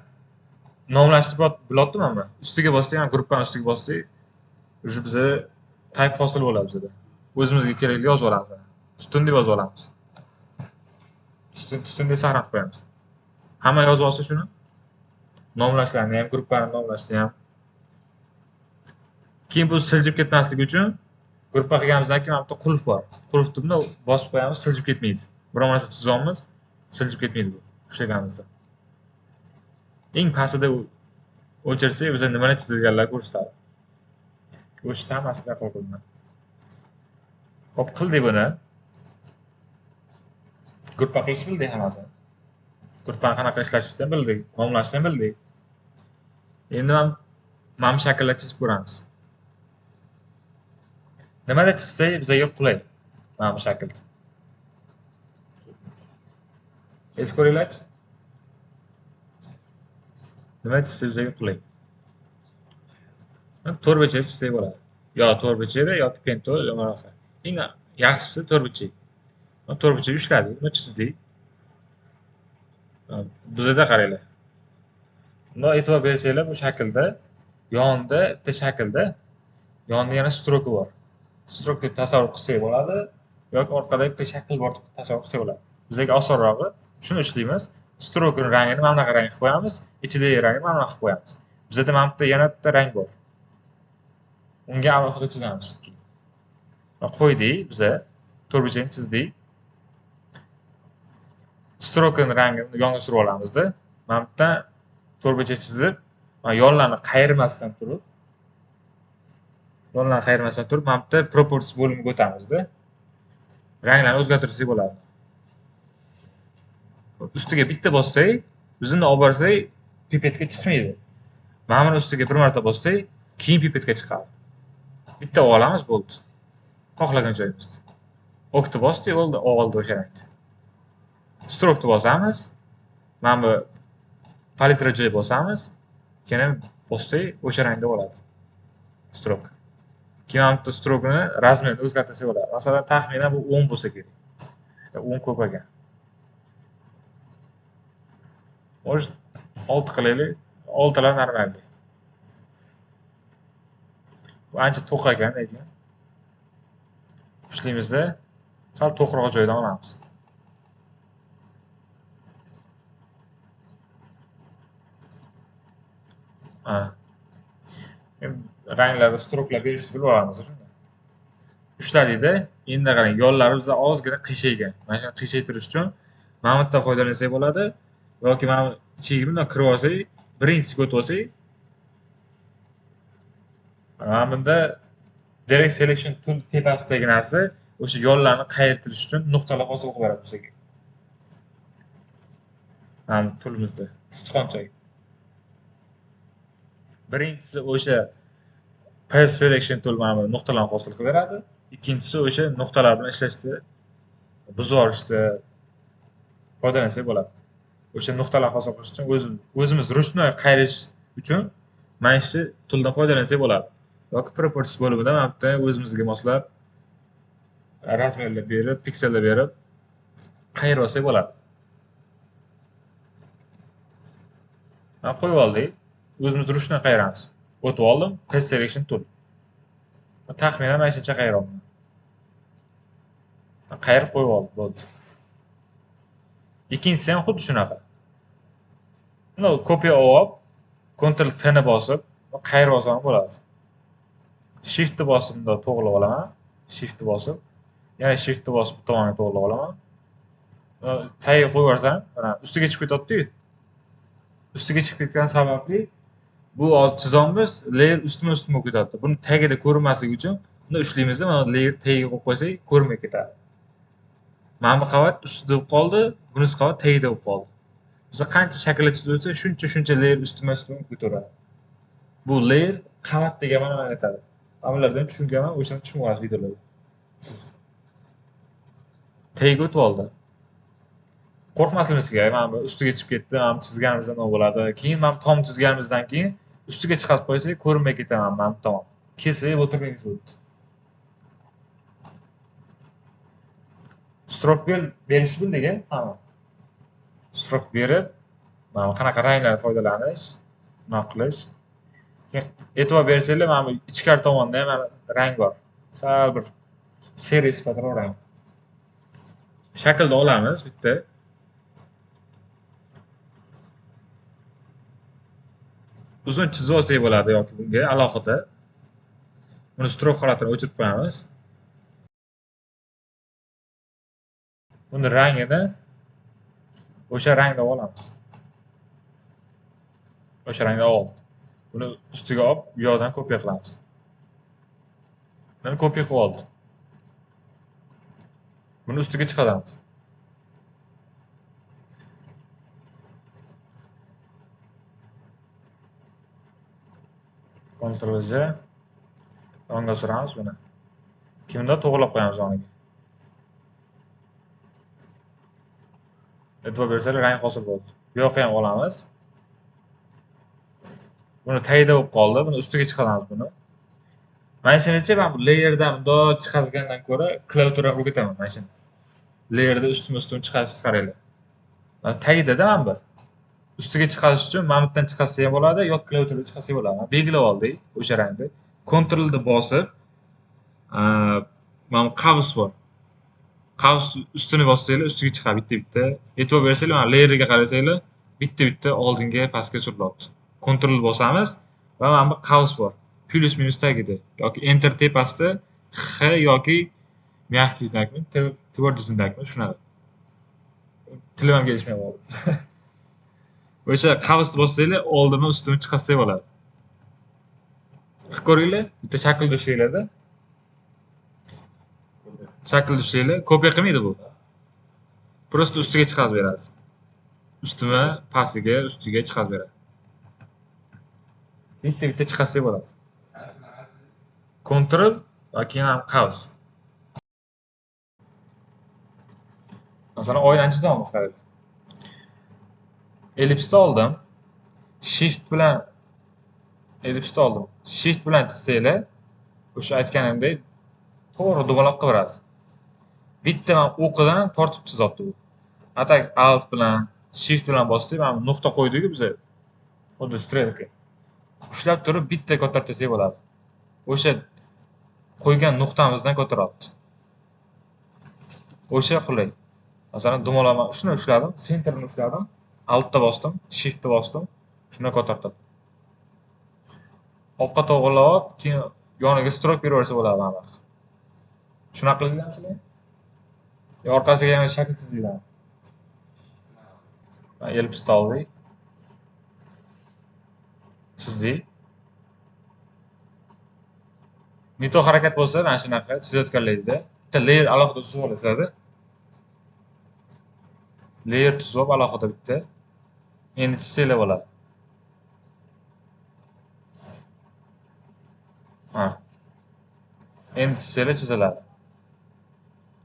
nomlashtirib bo'ladimi mana? Ustiga bossak, ham gruppani ustiga bossak, уже biza type hosil bo'ladi bizda. O'zimizga kerakli yozib olamiz. Tutun deb yozib olamiz. Tutun deb saqlab qo'yamiz. Hamma yozib olsa shuni. Nomlashlarni ham, gruppani nomlashni ham. Keyin bu siljib ketmasligi uchun gruppa qilganimizdan keyin mana bu qulf bor. Qulfni buni bosib qo'yamiz, siljib ketmaydi. Biror narsa chizamiz, siljib ketmaydi bu ushlaganimizda. Eng pastida o'chirsak, biza nimalar chizilganligini ko'rsatadi. O'shni hammasini qildim. Hop, qildik buni. Gruppa qilishni bildik hammasini. Gruppani qanaqa ishlashni bildik, nomlashni bildik. Endi mana bu shakllar chizib ko'ramiz. Nimada chizsak bizga qulay. Mana bu shaklda. Hech ko'ringlar-chi. Nima chizsak bizga qulay. To'rtburchak chizsak bo'ladi. Yo to'rtburchakda yoki pentol yo'qolsa. Eng yaxshisi to'rtburchak. To'rtburchak ushladik, uni chizdik. Bizda qaranglar. Buni e'tibor bersanglar bu shaklda yonida bitta shaklda yonida yana stroka bor. Stroka deb tasavvur qilsak bo'ladi yoki orqada bitta shakl bor deb tasavvur qilsak bo'ladi. Bizga osonrog'i shuni ishlaymiz. Strokaning rangini mana bunaqa rang qilib qo'yamiz, ichidagi rangni mana bunaqa qilib qo'yamiz. Bizda mana bitta yana bitta rang bor. Unga alohida chizamiz. Qo'ydik biza to'rtburchakni chizdik. Strokaning rangini yonga surib olamizda. Mana bu yerdan to'rtburchak chizib, yonlarni qayirmasdan turib, mana bu yerda proporsiya bo'limiga o'tamizda. Ranglarni o'zgartirsak bo'ladi. Ustiga bitta bossak, bizni olib borsak, pipetga chiqmaydi. Mana buni ustiga bir marta bossak, keyin pipetga chiqadi. Bitta olamiz bo'ldi. Xohlagan joyimizda. O'qni bosdik, bo'ldi, oldi o'sha rangni. Strokni bosamiz. Mana bu palitra joy bosamiz. Keyin bossak, o'sha rangda bo'ladi. Strok. Keyin bu strokni razmerini o'zgartirsak bo'ladi. Masalan, taxminan bu 10 bo'lsa kerak. 10 ko'p ekan. Может, 6 qilaylik. 6 lar normal. Bu ancha to'q ekan, lekin ishlaymizda sal to'qroq joydan olamiz. Ranglarni stroklar berishni bilib olamiz shunda. Ushladikda, endi qarang, yo'llari bizda ozgina qiyshaygan. Mana shuni qiyshaytirish uchun mana bu yerdan foydalansak bo'ladi yoki mana ichiga bundan kirib olsak, birinchisiga o'tib olsak, mana bunda direct selection tool tepasidagi narsa o'sha yo'llarni qayirtirish uchun nuqtalar hosil qilib beradi bizga. Mana tulimizda sichqoncha. Birinchisi o'sha Path selection tool mana bu nuqtalarni hosil qilib beradi. Ikkinchisi o'sha nuqtalar bilan ishlashda buzib olishda foydalansak bo'ladi. O'sha nuqtalarni hosil qilish uchun o'zimiz ruchnoy qayrish uchun mana shu tooldan foydalansak bo'ladi. Yoki properties bo'limida mana bu yerda o'zimizga moslab razmerlar berib, piksellar berib qayirib olsak bo'ladi. Mana qo'yib oldik. O'zimiz ruchnoy qayiramiz. O'tib oldim. Path selection tool. Taxminan mana shuncha qayiryapman. Qayirib qo'yib oldim, bo'ldi. Ikkinchisi ham xuddi shunaqa. Buni kopiya olib, Ctrl T ni bosib, qayirib olsam bo'ladi. Shift ni bosib bunda to'g'rilab olaman. Shift ni bosib, yana Shift ni bosib bu tomonga to'g'rilab olaman. Tagiga qo'yib yuborsam, mana ustiga chiqib ketadi-ku. Ustiga chiqib ketgan sababli bu chizig'imiz layer ustma-ustma bo'lib ketadi. Buni tagida ko'rinmasligi uchun buni ushlaymiz, mana layer tagiga qo'yib qo'ysak, ko'rinmay ketadi. Mana bu qavat ustida bo'lib qoldi, bunisi qavat tagida bo'lib qoldi. Biz qancha shakllar chizilsa, shuncha layer ustma-ustma ko'taradi. Bu layer qavat degan ma'noni anglatadi. Bulardan tushunganman, o'shani tushunmaysiz videolarda. Tagiga o'tib oldi. Qo'rqmasligimiz kerak. Mana bu ustiga chiqib ketdi, mana chizganimizdan nima bo'ladi. Keyin mana tom chizganimizdan keyin ustiga chiqarib qo'ysak, ko'rinmay ketaman mana bu tomon. Kesib o'tirgangiz bo'ldi. Stroke berish bildik-a? Tamam. Stroke berib, mana qanaqa ranglardan foydalanish, nima qilish. E'tibor bersanglar, mana bu ichkari tomonda ham rang bor. Sal bir seriy sifatli rang. Shaklni olamiz bitta. Uzun chizib olsak bo'ladi yoki bunga alohida. Buni stroke holatini o'chirib qo'yamiz. Buni rangini o'sha rangda olamiz. O'sha rangda oldik. Buni ustiga olib, bu yoqdan kopiya qilamiz. Buni kopiya qilib oldik. Buni ustiga chiqaramiz. Ctrl Z. Yonga suramiz buni. Kimda to'g'rilab qo'yamiz o'rniga. E'tibor bersanglar rang hosil bo'ldi. Bu yoqqa ham olamiz. Buni tagida bo'lib qoldi. Buni ustiga chiqaramiz buni. Mana shuncha men bu layerdan bundoq chiqargandan ko'ra klaviatura qilib ketaman mana shuni. Layerda ustma-ustma chiqaraylar. Mana tagida-da mana bu. Ustiga chiqarish uchun mana bu yerdan chiqarsa ham bo'ladi, yoki klaviaturada chiqarsa ham bo'ladi. Belgilab oldik o'sha rangni. Ctrl ni bosib, mana qavs bor. Qavs ustini bossanglar, ustiga chiqadi bitta-bitta. E'tibor bersanglar, mana layerga qarasanglar, bitta-bitta oldinga pastga surilyapti. Ctrl bosamiz va mana bu qavs bor. Plus minus tagida yoki enter tepasida X yoki mягкий znakmi, tvrдый znakmi shunaqa. Tilim ham kelishmay qoldi. O'sha qavsni bossanglar, oldinma ustini chiqarsa bo'ladi. Ko'ringlar, bitta shaklda ushlanglar-da. Shaklda ushlanglar, kopiya qilmaydi bu. Prosta ustiga chiqarib beradi. Ustma, pastiga, ustiga chiqarib beradi. Bitta chiqarsa bo'ladi. Ctrl va keyin ham qavs. Masalan, oynani chizamiz qarang. Ellipsni oldim. Shift bilan ellipsni oldim. Shift bilan chizsanglar, o'sha aytganimdek to'g'ri dumaloq qilaveradi. Bittaman o'qidan tortib chizyapti bu. Atak alt bilan, shift bilan bossak, mana nuqta qo'ydik-ku biz. Xuddi strelka. Ushlab turib bitta ko'tartirsak bo'ladi. O'sha qo'ygan nuqtamizdan ko'taryapti. O'sha qulay. Masalan, dumaloqman, shuni ushladim, senterni ushladim, altda bosdim, shiftni bosdim, shuni ko'tartirdim. Oqqa to'g'rilab, keyin yoniga stroke beraversa bo'ladi mana. Shunaqa qilganmisizlar? Orqasiga yana shakl chizinglar. Ellipsni oldik. Chizdik. Mito harakat bo'lsa, mana shunaqa chizayotganligingizda bitta layer alohida tuzib olasizlar. Layer tuzib alohida bitta. Endi chizsanglar bo'ladi. Ha. Endi chizsalar chiziladi.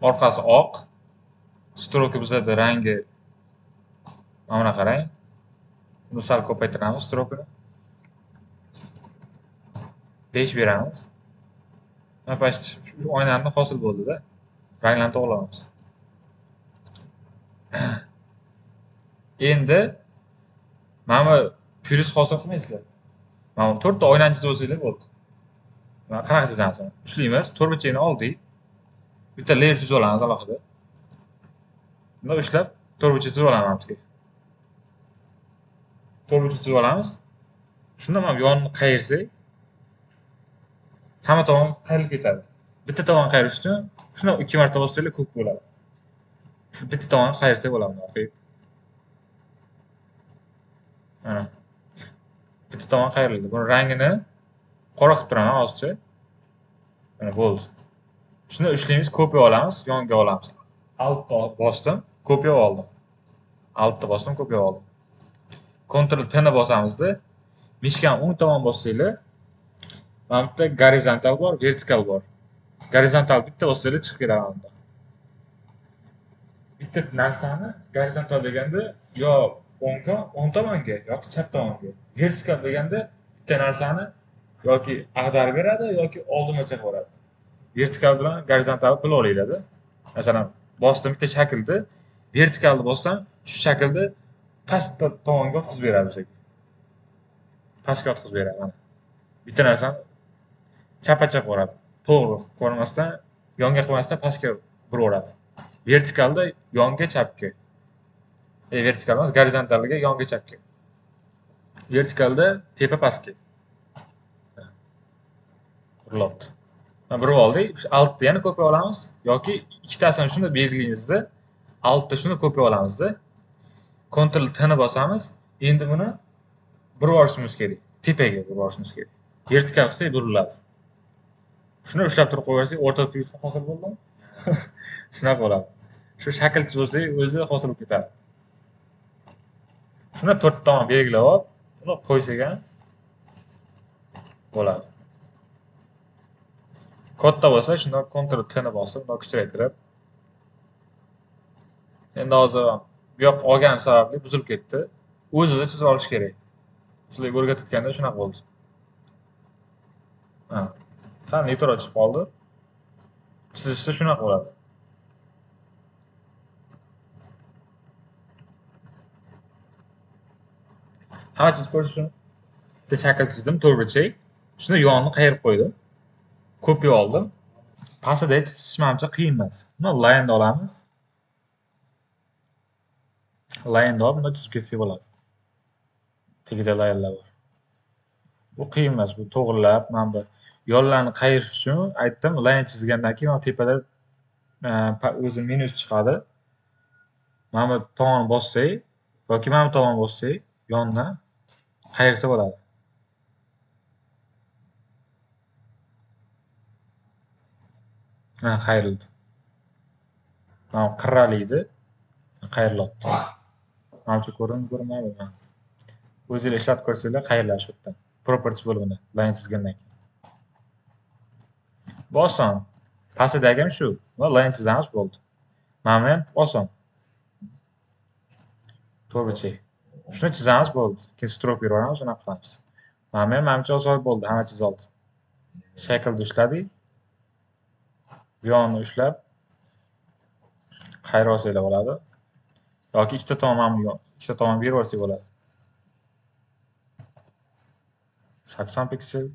Orqasi oq. Stroki bizada rangi mana qarang. Buni sal ko'paytiramiz strokini. 5 beramiz. Mana почти shu oynani hosil bo'ldi-da. Ranglarni to'g'rilamiz. Endi mana bu plyus hosil qilmaysizlar. Mana 4 ta oynani chizib olsanglar bo'ldi. Mana qanaqa chizamiz? Ushlaymiz, to'rtburchakni oldik. Bitta layer chizib olamiz alohida. Buni ushlab to'rtburchak chizib olamiz. To'rtburchak chizib olamiz. Shunda mana bu yonni qayirsak, hamma tomon qayrilib ketadi. Bitta tomon qayirish uchun shuni 2 marta bossanglar ko'p bo'ladi. Bitta tomon qayirsak bo'ladi. Mana. Bitta tomon qayrildi. Buni rangini qora qilib turaman ozcha. Mana bo'ldi. Shuni ushlaymiz, kopiya olamiz, yonga olamiz. Altda bosdim, kopiya oldim. Altda bosdim, kopiya oldim. Ctrl T ni bosamizda, mishkani o'ng tomon bossanglar, mana bu yerda gorizontal bor, vertikal bor. Gorizontal bitta bossanglar chiqib keladi bunda. Bitta narsani gorizontal deganda yo o'ng tomonga yoki chap tomonga, vertikal deganda bitta narsani yoki ag'darib beradi yoki oldinga chiqaradi. Vertikal bilan gorizontal bilib olinglar-da. Masalan, bosdim bitta shaklni, vertikalni bossam, shu shaklni past tomonga o'tkazib beradi o'sha. Pastga o'tkazib beradi mana. Bitta narsani chapa-chap uradi. To'g'ri ko'rmasdan, yonga qilmasdan pastga buraveradi. Vertikalda yonga chapga. Vertikal emas, gorizontalga yonga chapga. Vertikalda tepa pastga. Buriladi. Burib oldik. Altda yana kopiya olamiz yoki ikkitasini shuni belgilaymizda, altda shuni kopiya olamizda. Ctrl T ni bosamiz. Endi buni burib olishimiz kerak. Tepaga burib olishimiz kerak. Vertikal qilsak buriladi. Shuni ushlab turib qo'yarsak, o'rtada plyus hosil bo'ldimi? Shunaqa bo'ladi. Shu shakl chizsak, o'zi hosil bo'lib ketadi. Shuni 4 tomon belgilab olib, buni qo'ysak ham bo'ladi. Katta bo'lsa, shunda Ctrl T ni bosib, uni kichraytirib. Endi hozir bu yoq olganim sababli buzilib ketdi. O'zida chizib olish kerak. Sizlarga o'rgatayotganda shunaqa bo'ldi. Ha. Sal neto'g'ri chiqib qoldi. Chizishda shunaqa bo'ladi. Hamma chizib ko'rish uchun bitta shakl chizdim, to'rtburchak. Shuni yonini qayirib qo'ydim. Kopiya oldim. Pastida chizish menimcha qiyin emas. Buni line olamiz. Line olib, buni chizib ketsak bo'ladi. Tagida linelar bor. Bu qiyin emas, bu to'g'rilab, mana bu yo'llarni qayirish uchun aytdim, line chizgandan keyin mana tepada o'zi minus chiqadi. Mana bu tomonni bossak yoki mana bu tomonni bossak, yondan qayirsa bo'ladi. Mana qayrildi. Mana qirralaydi, qayriladi. Mana shu ko'rinmaydi. O'zingizlar ishlatib ko'rsanglar qayriladi shu yerdan. Property bo'limidan line chizgandan keyin. Bu oson. Pastdagi ham shu. Va line chizamiz bo'ldi. Mana ham oson. To'g'richi. Shuni chizamiz bo'ldi. Keyin stroke beramiz, shuni qilamiz. Mana ham menimcha oson bo'ldi, hamma chizib oldi. Shaklni ushladik. Bu yonni ushlab qayirib olsanglar bo'ladi. Yoki ikkita tomon berib olsak bo'ladi. 80 piksel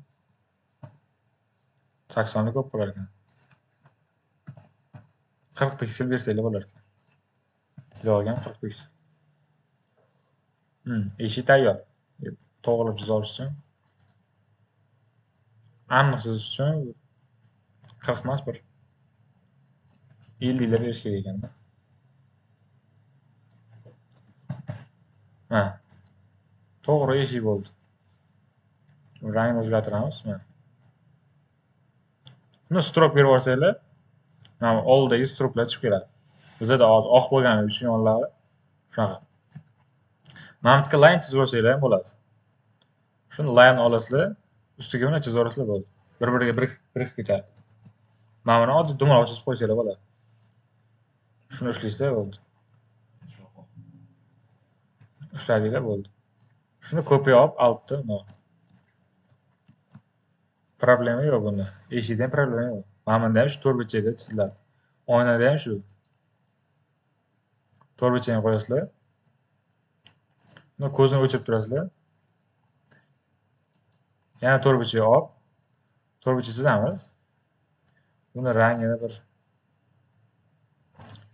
80 ni ko'p bo'lar ekan. 40 piksel bersanglar bo'lar ekan. Ilogan 40 piksel. Ishi tayyor. To'g'ri chizish uchun. Aniq chizish uchun 40 emas bir 50 berish kerak ekanda. Ha. To'g'ri eshik bo'ldi. Rangni o'zgartiramiz. Buni stroke berib yuborsanglar, mana oldidagi strokelar chiqib keladi. Bizda hozir oq bo'lgani uchun yonlari shunaqa. Mana bu line chizib yuborsanglar ham bo'ladi. Shuni line olasizlar, ustiga buni chizib yuborsanglar bo'ladi. Bir-biriga birikib ketadi. Mana buni oddiy dumaloq chizib qo'ysanglar bo'ladi. Shuni ushlaysizlar bo'ldi. Ushladinglar bo'ldi. Shuni kopiya olib altda mana. Problema yo'q bunda. Eshikda ham problema yo'q. Mana bunda ham shu to'rtburchakda chiziladi. Oynada ham shu. To'rtburchakni qo'yasizlar. Buni ko'zini o'chirib turasizlar. Yana to'rtburchak olib, to'rtburchak chizamiz. Buni rangini bir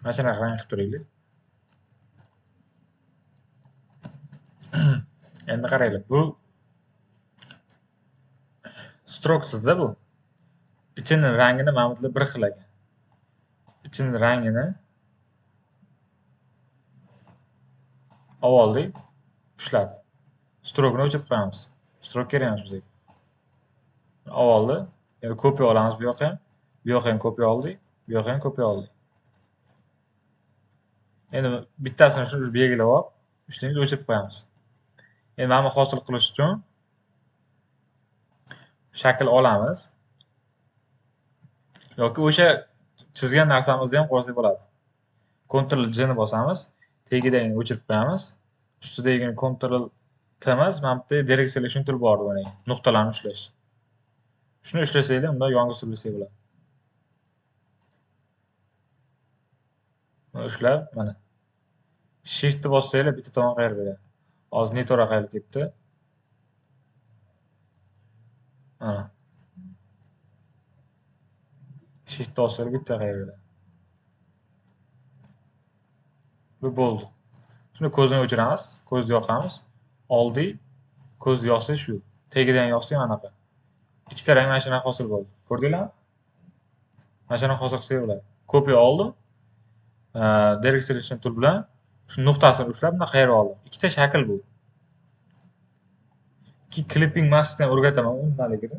mana shunaqa rang qilib turaylik. Endi qaranglar, bu stroksizda bu. İçini rangini mana bu bir xil ekan. İçini rangini oldik, ushladi. Strokni o'chirib qo'yamiz. Strok kerak emas bizga. Oldi. Endi kopiya olamiz bu yoqqa ham. Bu yoqqa ham kopiya oldik. Bu yoqqa ham kopiya oldik. Endi bittasini shuni belgilab olib, uchtani o'chirib qo'yamiz. Endi mana bu hosil qilish uchun shakl olamiz. Yoki o'sha chizgan narsamizni ham qo'ysak bo'ladi. Ctrl J ni bosamiz, tagidagini o'chirib qo'yamiz. Ustidagini Ctrl T emas, mana bu yerda direct selection tool bor mana. Nuqtalarni ushlash. Shuni ushlasanglar, unda yonga surlasak bo'ladi. Mana ushlab, mana. Shift ni bossanglar bitta tomon qayirib beradi. Hozir neto'g'ri qayirib ketdi. Mana. Shift bossanglar bitta qayirib beradi. Bu bo'ldi. Shuni ko'zni o'chiramiz, ko'zni yoqamiz. Oldik, ko'zni yoqsak shu. Tagidan yoqsak anaqa. Ikkita rang mana shunaqa hosil bo'ldi. Ko'rdinglarmi? Mana shunaqa hosil qilsak bo'ladi. Kopiya oldim. Direct selection tool bilan shu nuqtasini ushlab buni qayirib oldim. Ikkita shakl bu. Clipping maskdan o'rgataman u nimaligini.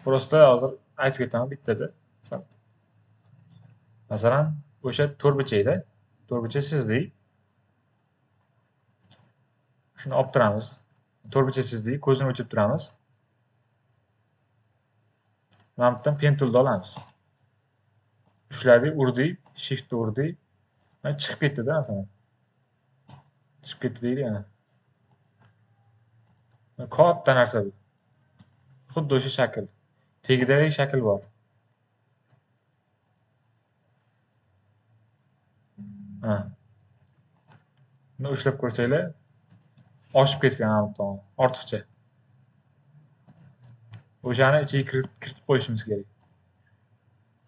Prosta hozir aytib ketaman bittada. Masalan, o'sha to'rtburchakda, to'rtburchak chizdik. Shuni olib turamiz. To'rtburchak chizdik, ko'zini o'chirib turamiz. Mana bu yerdan pen toolni olamiz. Ushladik, urdik, shiftni urdik. Mana chiqib ketdi-da masalan. Chiqib ketdi deylik ana. Katta narsa bu. Xuddi o'sha shakl. Tagidagi shakl bor. Ha. Buni ushlab ko'rsanglar, oshib ketgan ham tomon, ortiqcha. O'shani ichiga kiritib qo'yishimiz kerak.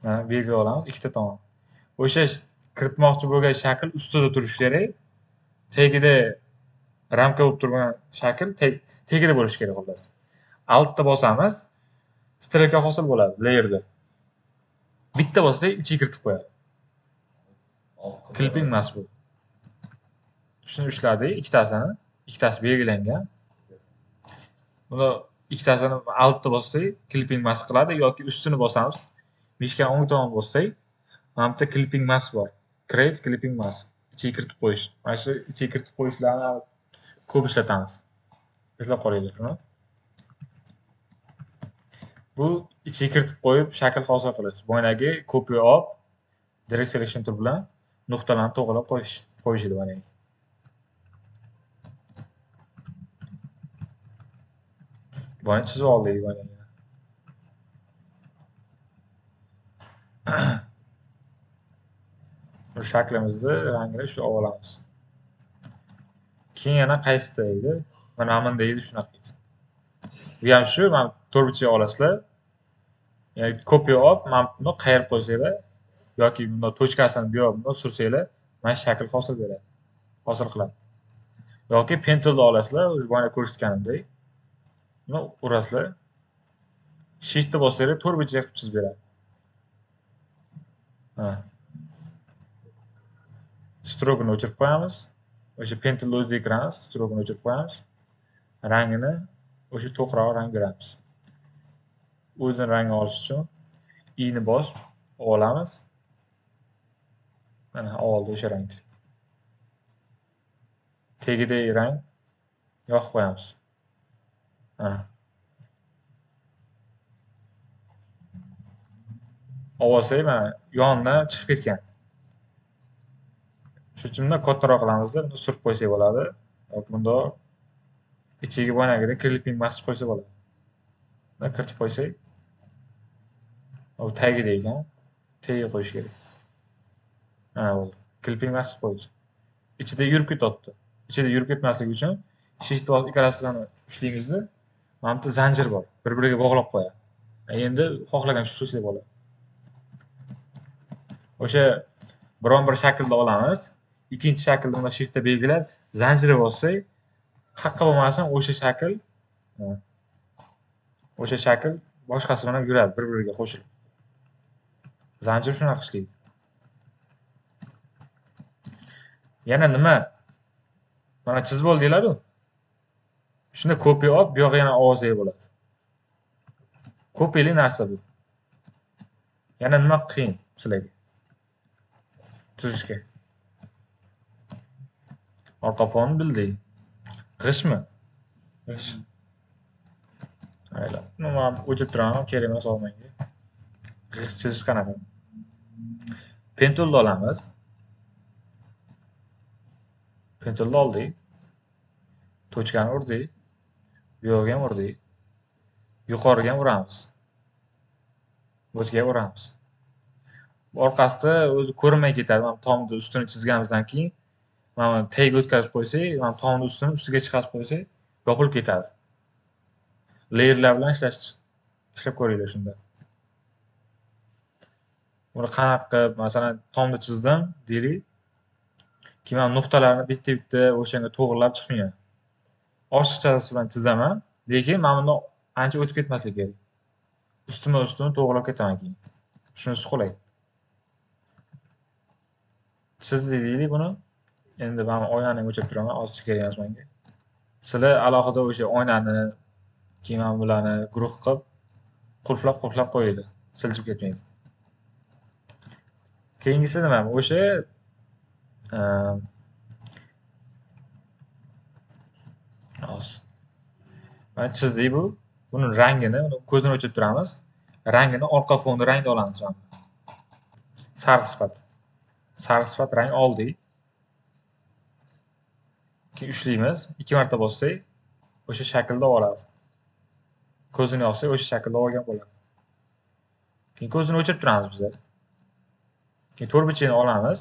Mana belgi olamiz, ikkita tomon. O'sha kiritmoqchi bo'lgan shakl ustida turishi kerak. Tagida ramka bo'lib turgan shakl tagida bo'lishi kerak xullas. Altda bosamiz, strelka hosil bo'ladi layerda. Bitta bossak ichiga kiritib qo'yadi. Clipping mask bu. Shuni ushladik, ikkitasi belgilangan. Buni ikkitasini altda bossak clipping mask qiladi yoki ustini bosamiz. Mishkani o'ng tomon bossak, mana bu yerda clipping mask bor. Create clipping mask. Ichiga kiritib qo'yish. Mana shu ichiga kiritib qo'yishlarni ko'p ishlatamiz. Eslab qolinglar shuni. Bu ichiga kiritib qo'yib shakl hosil qilish. Boyagi kopiya olib, direct selection tool bilan nuqtalarni to'g'rilab qo'yishdi mana. Buni chizib oldik mana. Bu shaklimizni rangini shu olamiz. Keyin yana qaysida edi? Mana bunda edi shunaqa. Bu ham shu, mana to'rtburchak olasizlar. Ya'ni kopiya olib, mana buni qayirib qo'ysanglar yoki bunda tochkasini bu yoqqa sursanglar, mana shakl hosil beradi. Hosil qiladi. Yoki pen toolni olasizlar, o'sha bo'yda ko'rsatganimdek. Buni urasizlar. Shiftni bossanglar to'rtburchak chizib beradi. Ha. Strokni o'chirib qo'yamiz. O'sha pen toolni o'ziga kiramiz, strokni o'chirib qo'yamiz. Rangini o'sha to'qroq rang beramiz. O'zini rangi olish uchun i ni bosib olamiz. Mana oldi o'sha rangni. Tagidagi rang yoqib qo'yamiz. Mana. olsak mana yonidan chiqib ketgan. Shuning uchun kattaroq qilamizda, buni surib qo'ysak bo'ladi. Yoki bunda ichiga boyagidek clipping bosib qo'ysa bo'ladi. Buni kiritib qo'ysak, u tagida ekan. Tagiga qo'yish kerak. Mana bo'ldi. Clipping bosib qo'ydik. Ichida yurib ketyapti. Ichida yurib ketmasligi uchun shift bosib ikkalasini ushlaymizda. Mana bu zanjir bor. Bir-biriga bog'lab qo'yadi. Endi xohlagancha ushlasak bo'ladi. O'sha biron bir shaklda olamiz. Ikkinchi shaklda unda shiftda belgilab, zanjiri bossak, haqqa bo'lmasin o'sha shakl boshqasi bilan yuradi, bir-biriga qo'shilib. Zanjir shunaqa ishlaydi. Yana nima? Mana chizib oldinglar-ku. Shuni kopiya olib, bu yoqqa yana ovozga bo'ladi. Kopiyali narsa bu. Yana nima qiyin sizlarga? Chizishga. Orqa fon bildik. G'ishmi? G'ish. Ayla. Nima o'chib turaman, kerak emas olmanga. G'ish chizish qanaqa? Pentulni olamiz. Pentulni oldik. Tochkani urdik. Bu yoqqa ham urdik. Yuqoriga ham uramiz. Bo'tga uramiz. Orqasida o'zi ko'rinmay ketadi. Mana tomni ustini chizganimizdan keyin mana tagiga o'tkazib qo'ysak, mana tomni ustini ustiga chiqarib qo'ysak, yopilib ketadi. Layerlar bilan ishlab ko'ringlar shunda. Buni qanaqa qilib, masalan, tomni chizdim, deylik. Keyin mana nuqtalarni bitta-bitta o'shanga to'g'rilab chiqmayman. Oshiqchasi bilan chizaman, lekin mana bundan ancha o'tib ketmasligi kerak. Ustini to'g'rilab ketaman keyin. Shunisi qulay. Chizdik deylik buni. Endi men oynani o'chirib turaman, ozchi kerak emas menga. Sizlar alohida o'sha oynani, keyin mana bularni guruh qilib, qulflab qo'yinglar. Siljib ketmaydi. Keyingisi nima? O'sha mana chizdik bu. Buni rangini, ko'zini o'chirib turamiz. Rangini orqa fonni rangda olamiz mana. Sariq sifat rang oldik. Keyin ushlaymiz. 2 marta bossak, o'sha shaklda oladi. Ko'zini yopsak, o'sha shaklda olgan bo'ladi. Keyin ko'zini o'chirib turamiz biz. Keyin to'rtburchakni olamiz.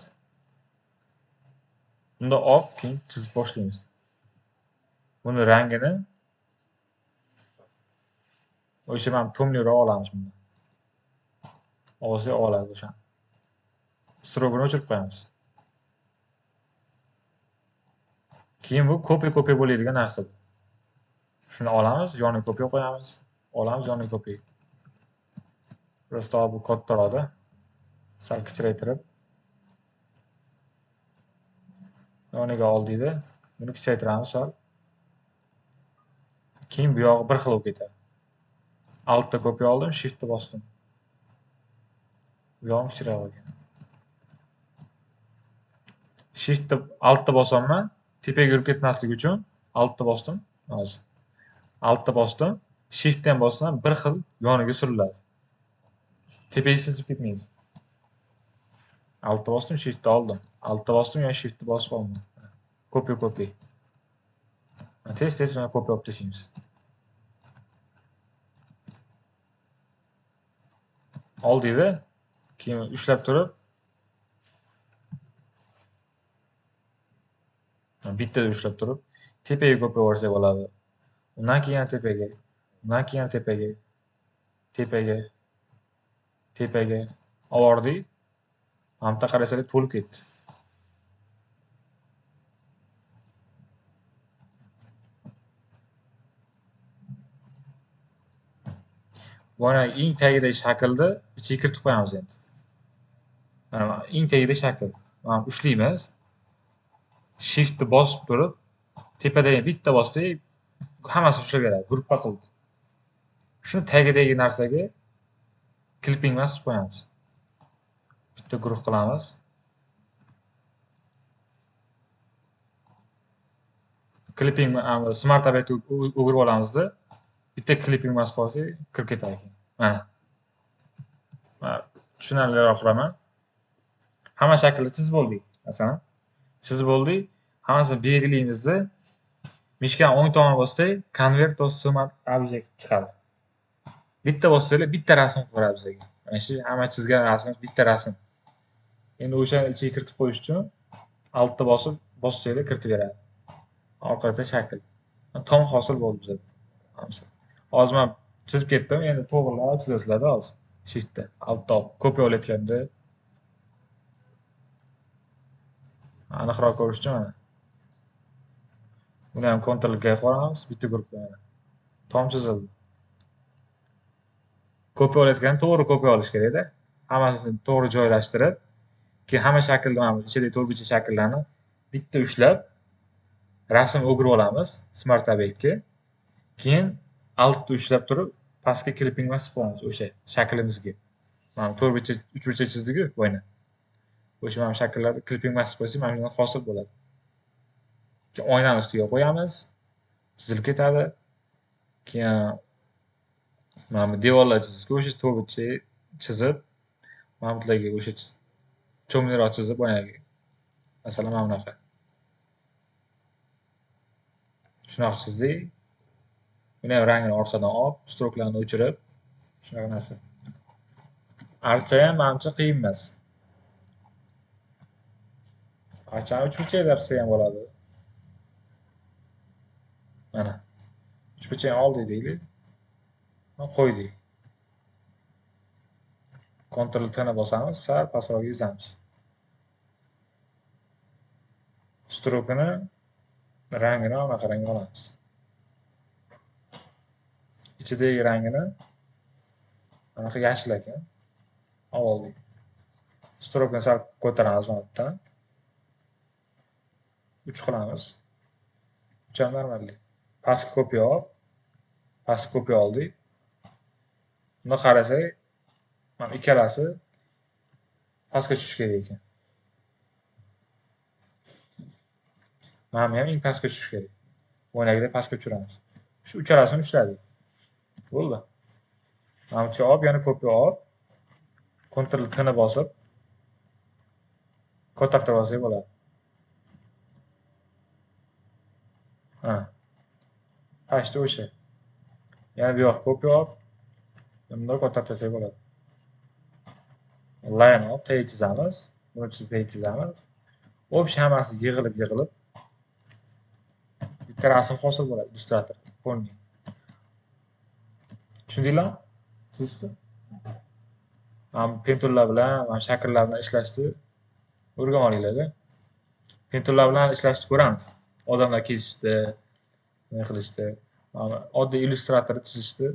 Bunda olib, keyin chizib boshlaymiz. Buni rangini o'sha ham to'mliroq olamiz bunda. Olsa oladi o'sha. Strogini o'chirib qo'yamiz. Keyin bu kopiya bo'ladigan narsa. Shuni olamiz, yoniga kopiya qo'yamiz. Olamiz, yoniga kopiya. Prosta bu kattaroqda. Sal kichraytirib. Yoniga oldikda, buni kichraytiramiz sal. Keyin bu yog'i bir xil bo'lib ketadi. Altda kopiya oldim, shiftni bosdim. Bu yog'im kichikroq ekan. Shiftni altda bosaman, tepaga yurib ketmasligi uchun altda bosdim. Hozir. Altda bosdim, shiftdan bossam bir xil yoniga suriladi. Tepaga silib ketmaydi. Altda bosdim, shiftni oldim. Altda bosdim, yana shiftni bosib oldim. Kopiya. Tez mana kopiya olib tashlaymiz. Oldikda, keyin ushlab turib bittada ushlab turib, tepaga kopiya yuborsak bo'ladi. Undan keyin yana tepaga. Undan keyin yana tepaga. Oldik. Hamta qarasanglar to'lib ketdi. Mana eng tagidagi shaklni ichiga kiritib qo'yamiz endi. Mana eng tagidagi shakl. Mana ushlaymiz. Shiftni bosib turib, tepadagi bitta bossak, hammasi ushlaveradi, gruppa qildi. Shuni tagidagi narsaga clipping bosib qo'yamiz. Bitta guruh qilamiz. Clipping smart tabletga o'girib olamizda, bitta clipping bosib qo'ysak, kirib ketadi ekan. Mana. tushunarliroq qilaman. Hamma shaklni chizib oldik. Masalan, chizib oldik. Hammasini belgilaymizni mishkani o'ng tomoni bossak, convert to smart object chiqadi. Bitta bossanglar, bitta rasm qiladi bizga. Mana shu hamma chizgan rasm bitta rasm. Endi o'shani ichiga kiritib qo'yish uchun altda bossanglar kiritib beradi. Orqada shakl. Tom hosil bo'ldi bizda. Hozir men chizib ketdim. Endi to'g'rilab chizasizlar-da hozir. Shiftda altda kopiya olayotganda aniqroq ko'rish uchun mana. Buni ham Ctrl G qo'yamiz, bitta guruhga mana. Tom chizildi. Kopiya olayotganda to'g'ri kopiya olish kerak-da. Hammasini to'g'ri joylashtirib, keyin hamma shaklni mana bu ichidagi to'rtburchak shakllarni bitta ushlab rasm o'girib olamiz Smart obyektga. Keyin altni ushlab turib, pastga clipping bosib qo'yamiz o'sha shaklimizga. Mana to'rtburchak, uchburchak chizdik-ku bo'yni. O'sha mana shakllarni clipping bosib qo'ysak, mana bundan hosil bo'ladi. Keyin oynani ustiga qo'yamiz. Chizilib ketadi. Keyin mana bu devorlar chizishga o'sha to'rtburchak chizib, mana bularga o'sha cho'mliroq chizib o'ynaylik. Masalan, mana bunaqa. Shunaqa chizdik. Buni ham rangini orqadan olib, stroklarni o'chirib, shunaqa narsa. Archa ham menimcha qiyin emas. Archani uchburchakda qilsa ham bo'ladi. Mana. Uchburchakni oldik deylik. Qo'ydik. Ctrl T ni bosamiz, sal pastroq yezamiz. Strokini rangini anaqa rangga olamiz. Ichidagi rangini anaqa yashil ekan. Oldik. Strokini sal ko'taramiz mana bu yerdan. 3 qilamiz. 3 ham normallik. Pastga kopiya oldik. Buni qarasak, mana ikkalasi pastga tushish kerak ekan. Mana bu ham eng pastga tushish kerak. O'ynagida pastga tushiramiz. Shu uchalasini ushladik. Bo'ldi. Mana bu yerga olib, yana kopiya olib, Ctrl T ni bosib ko'tartirib olsak bo'ladi. Ha. Pastda o'sha. Yana bu yoqqa kopiya olib, bunday ko'tartirsak bo'ladi. Line olib, T chizamiz. Buni chizamiz. O'sha hammasi yig'ilib bitta rasm hosil bo'ladi Illustrator. Polni. Tushundinglarmi? Chizdi. Mana penturlar bilan, mana shakllar bilan ishlashni o'rganib olinglar-da. Penturlar bilan ishlashni ko'ramiz. Odamlar kesishdi, nima qilishdi. Mana oddiy Illustrator chizishni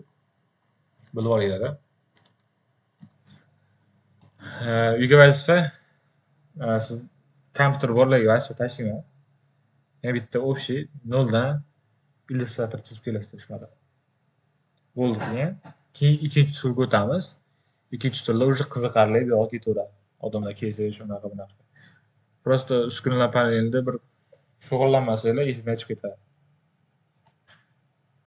bilib olinglar-da. Uyga vazifa siz kompyuter borlarga vazifa tashlayman. Yana bitta общий noldan Illustrator chizib kelasiz shunaqada. Bo'ldi keyin. Keyin ikkinchi turga o'tamiz. Ikkinchi turda уже qiziqarli bu yoqqa ketaveradi. Odamlar kelsa shunaqa bunaqa. Просто uskunalar panelida bir shug'ullanmasanglar, esingizdan chiqib ketadi.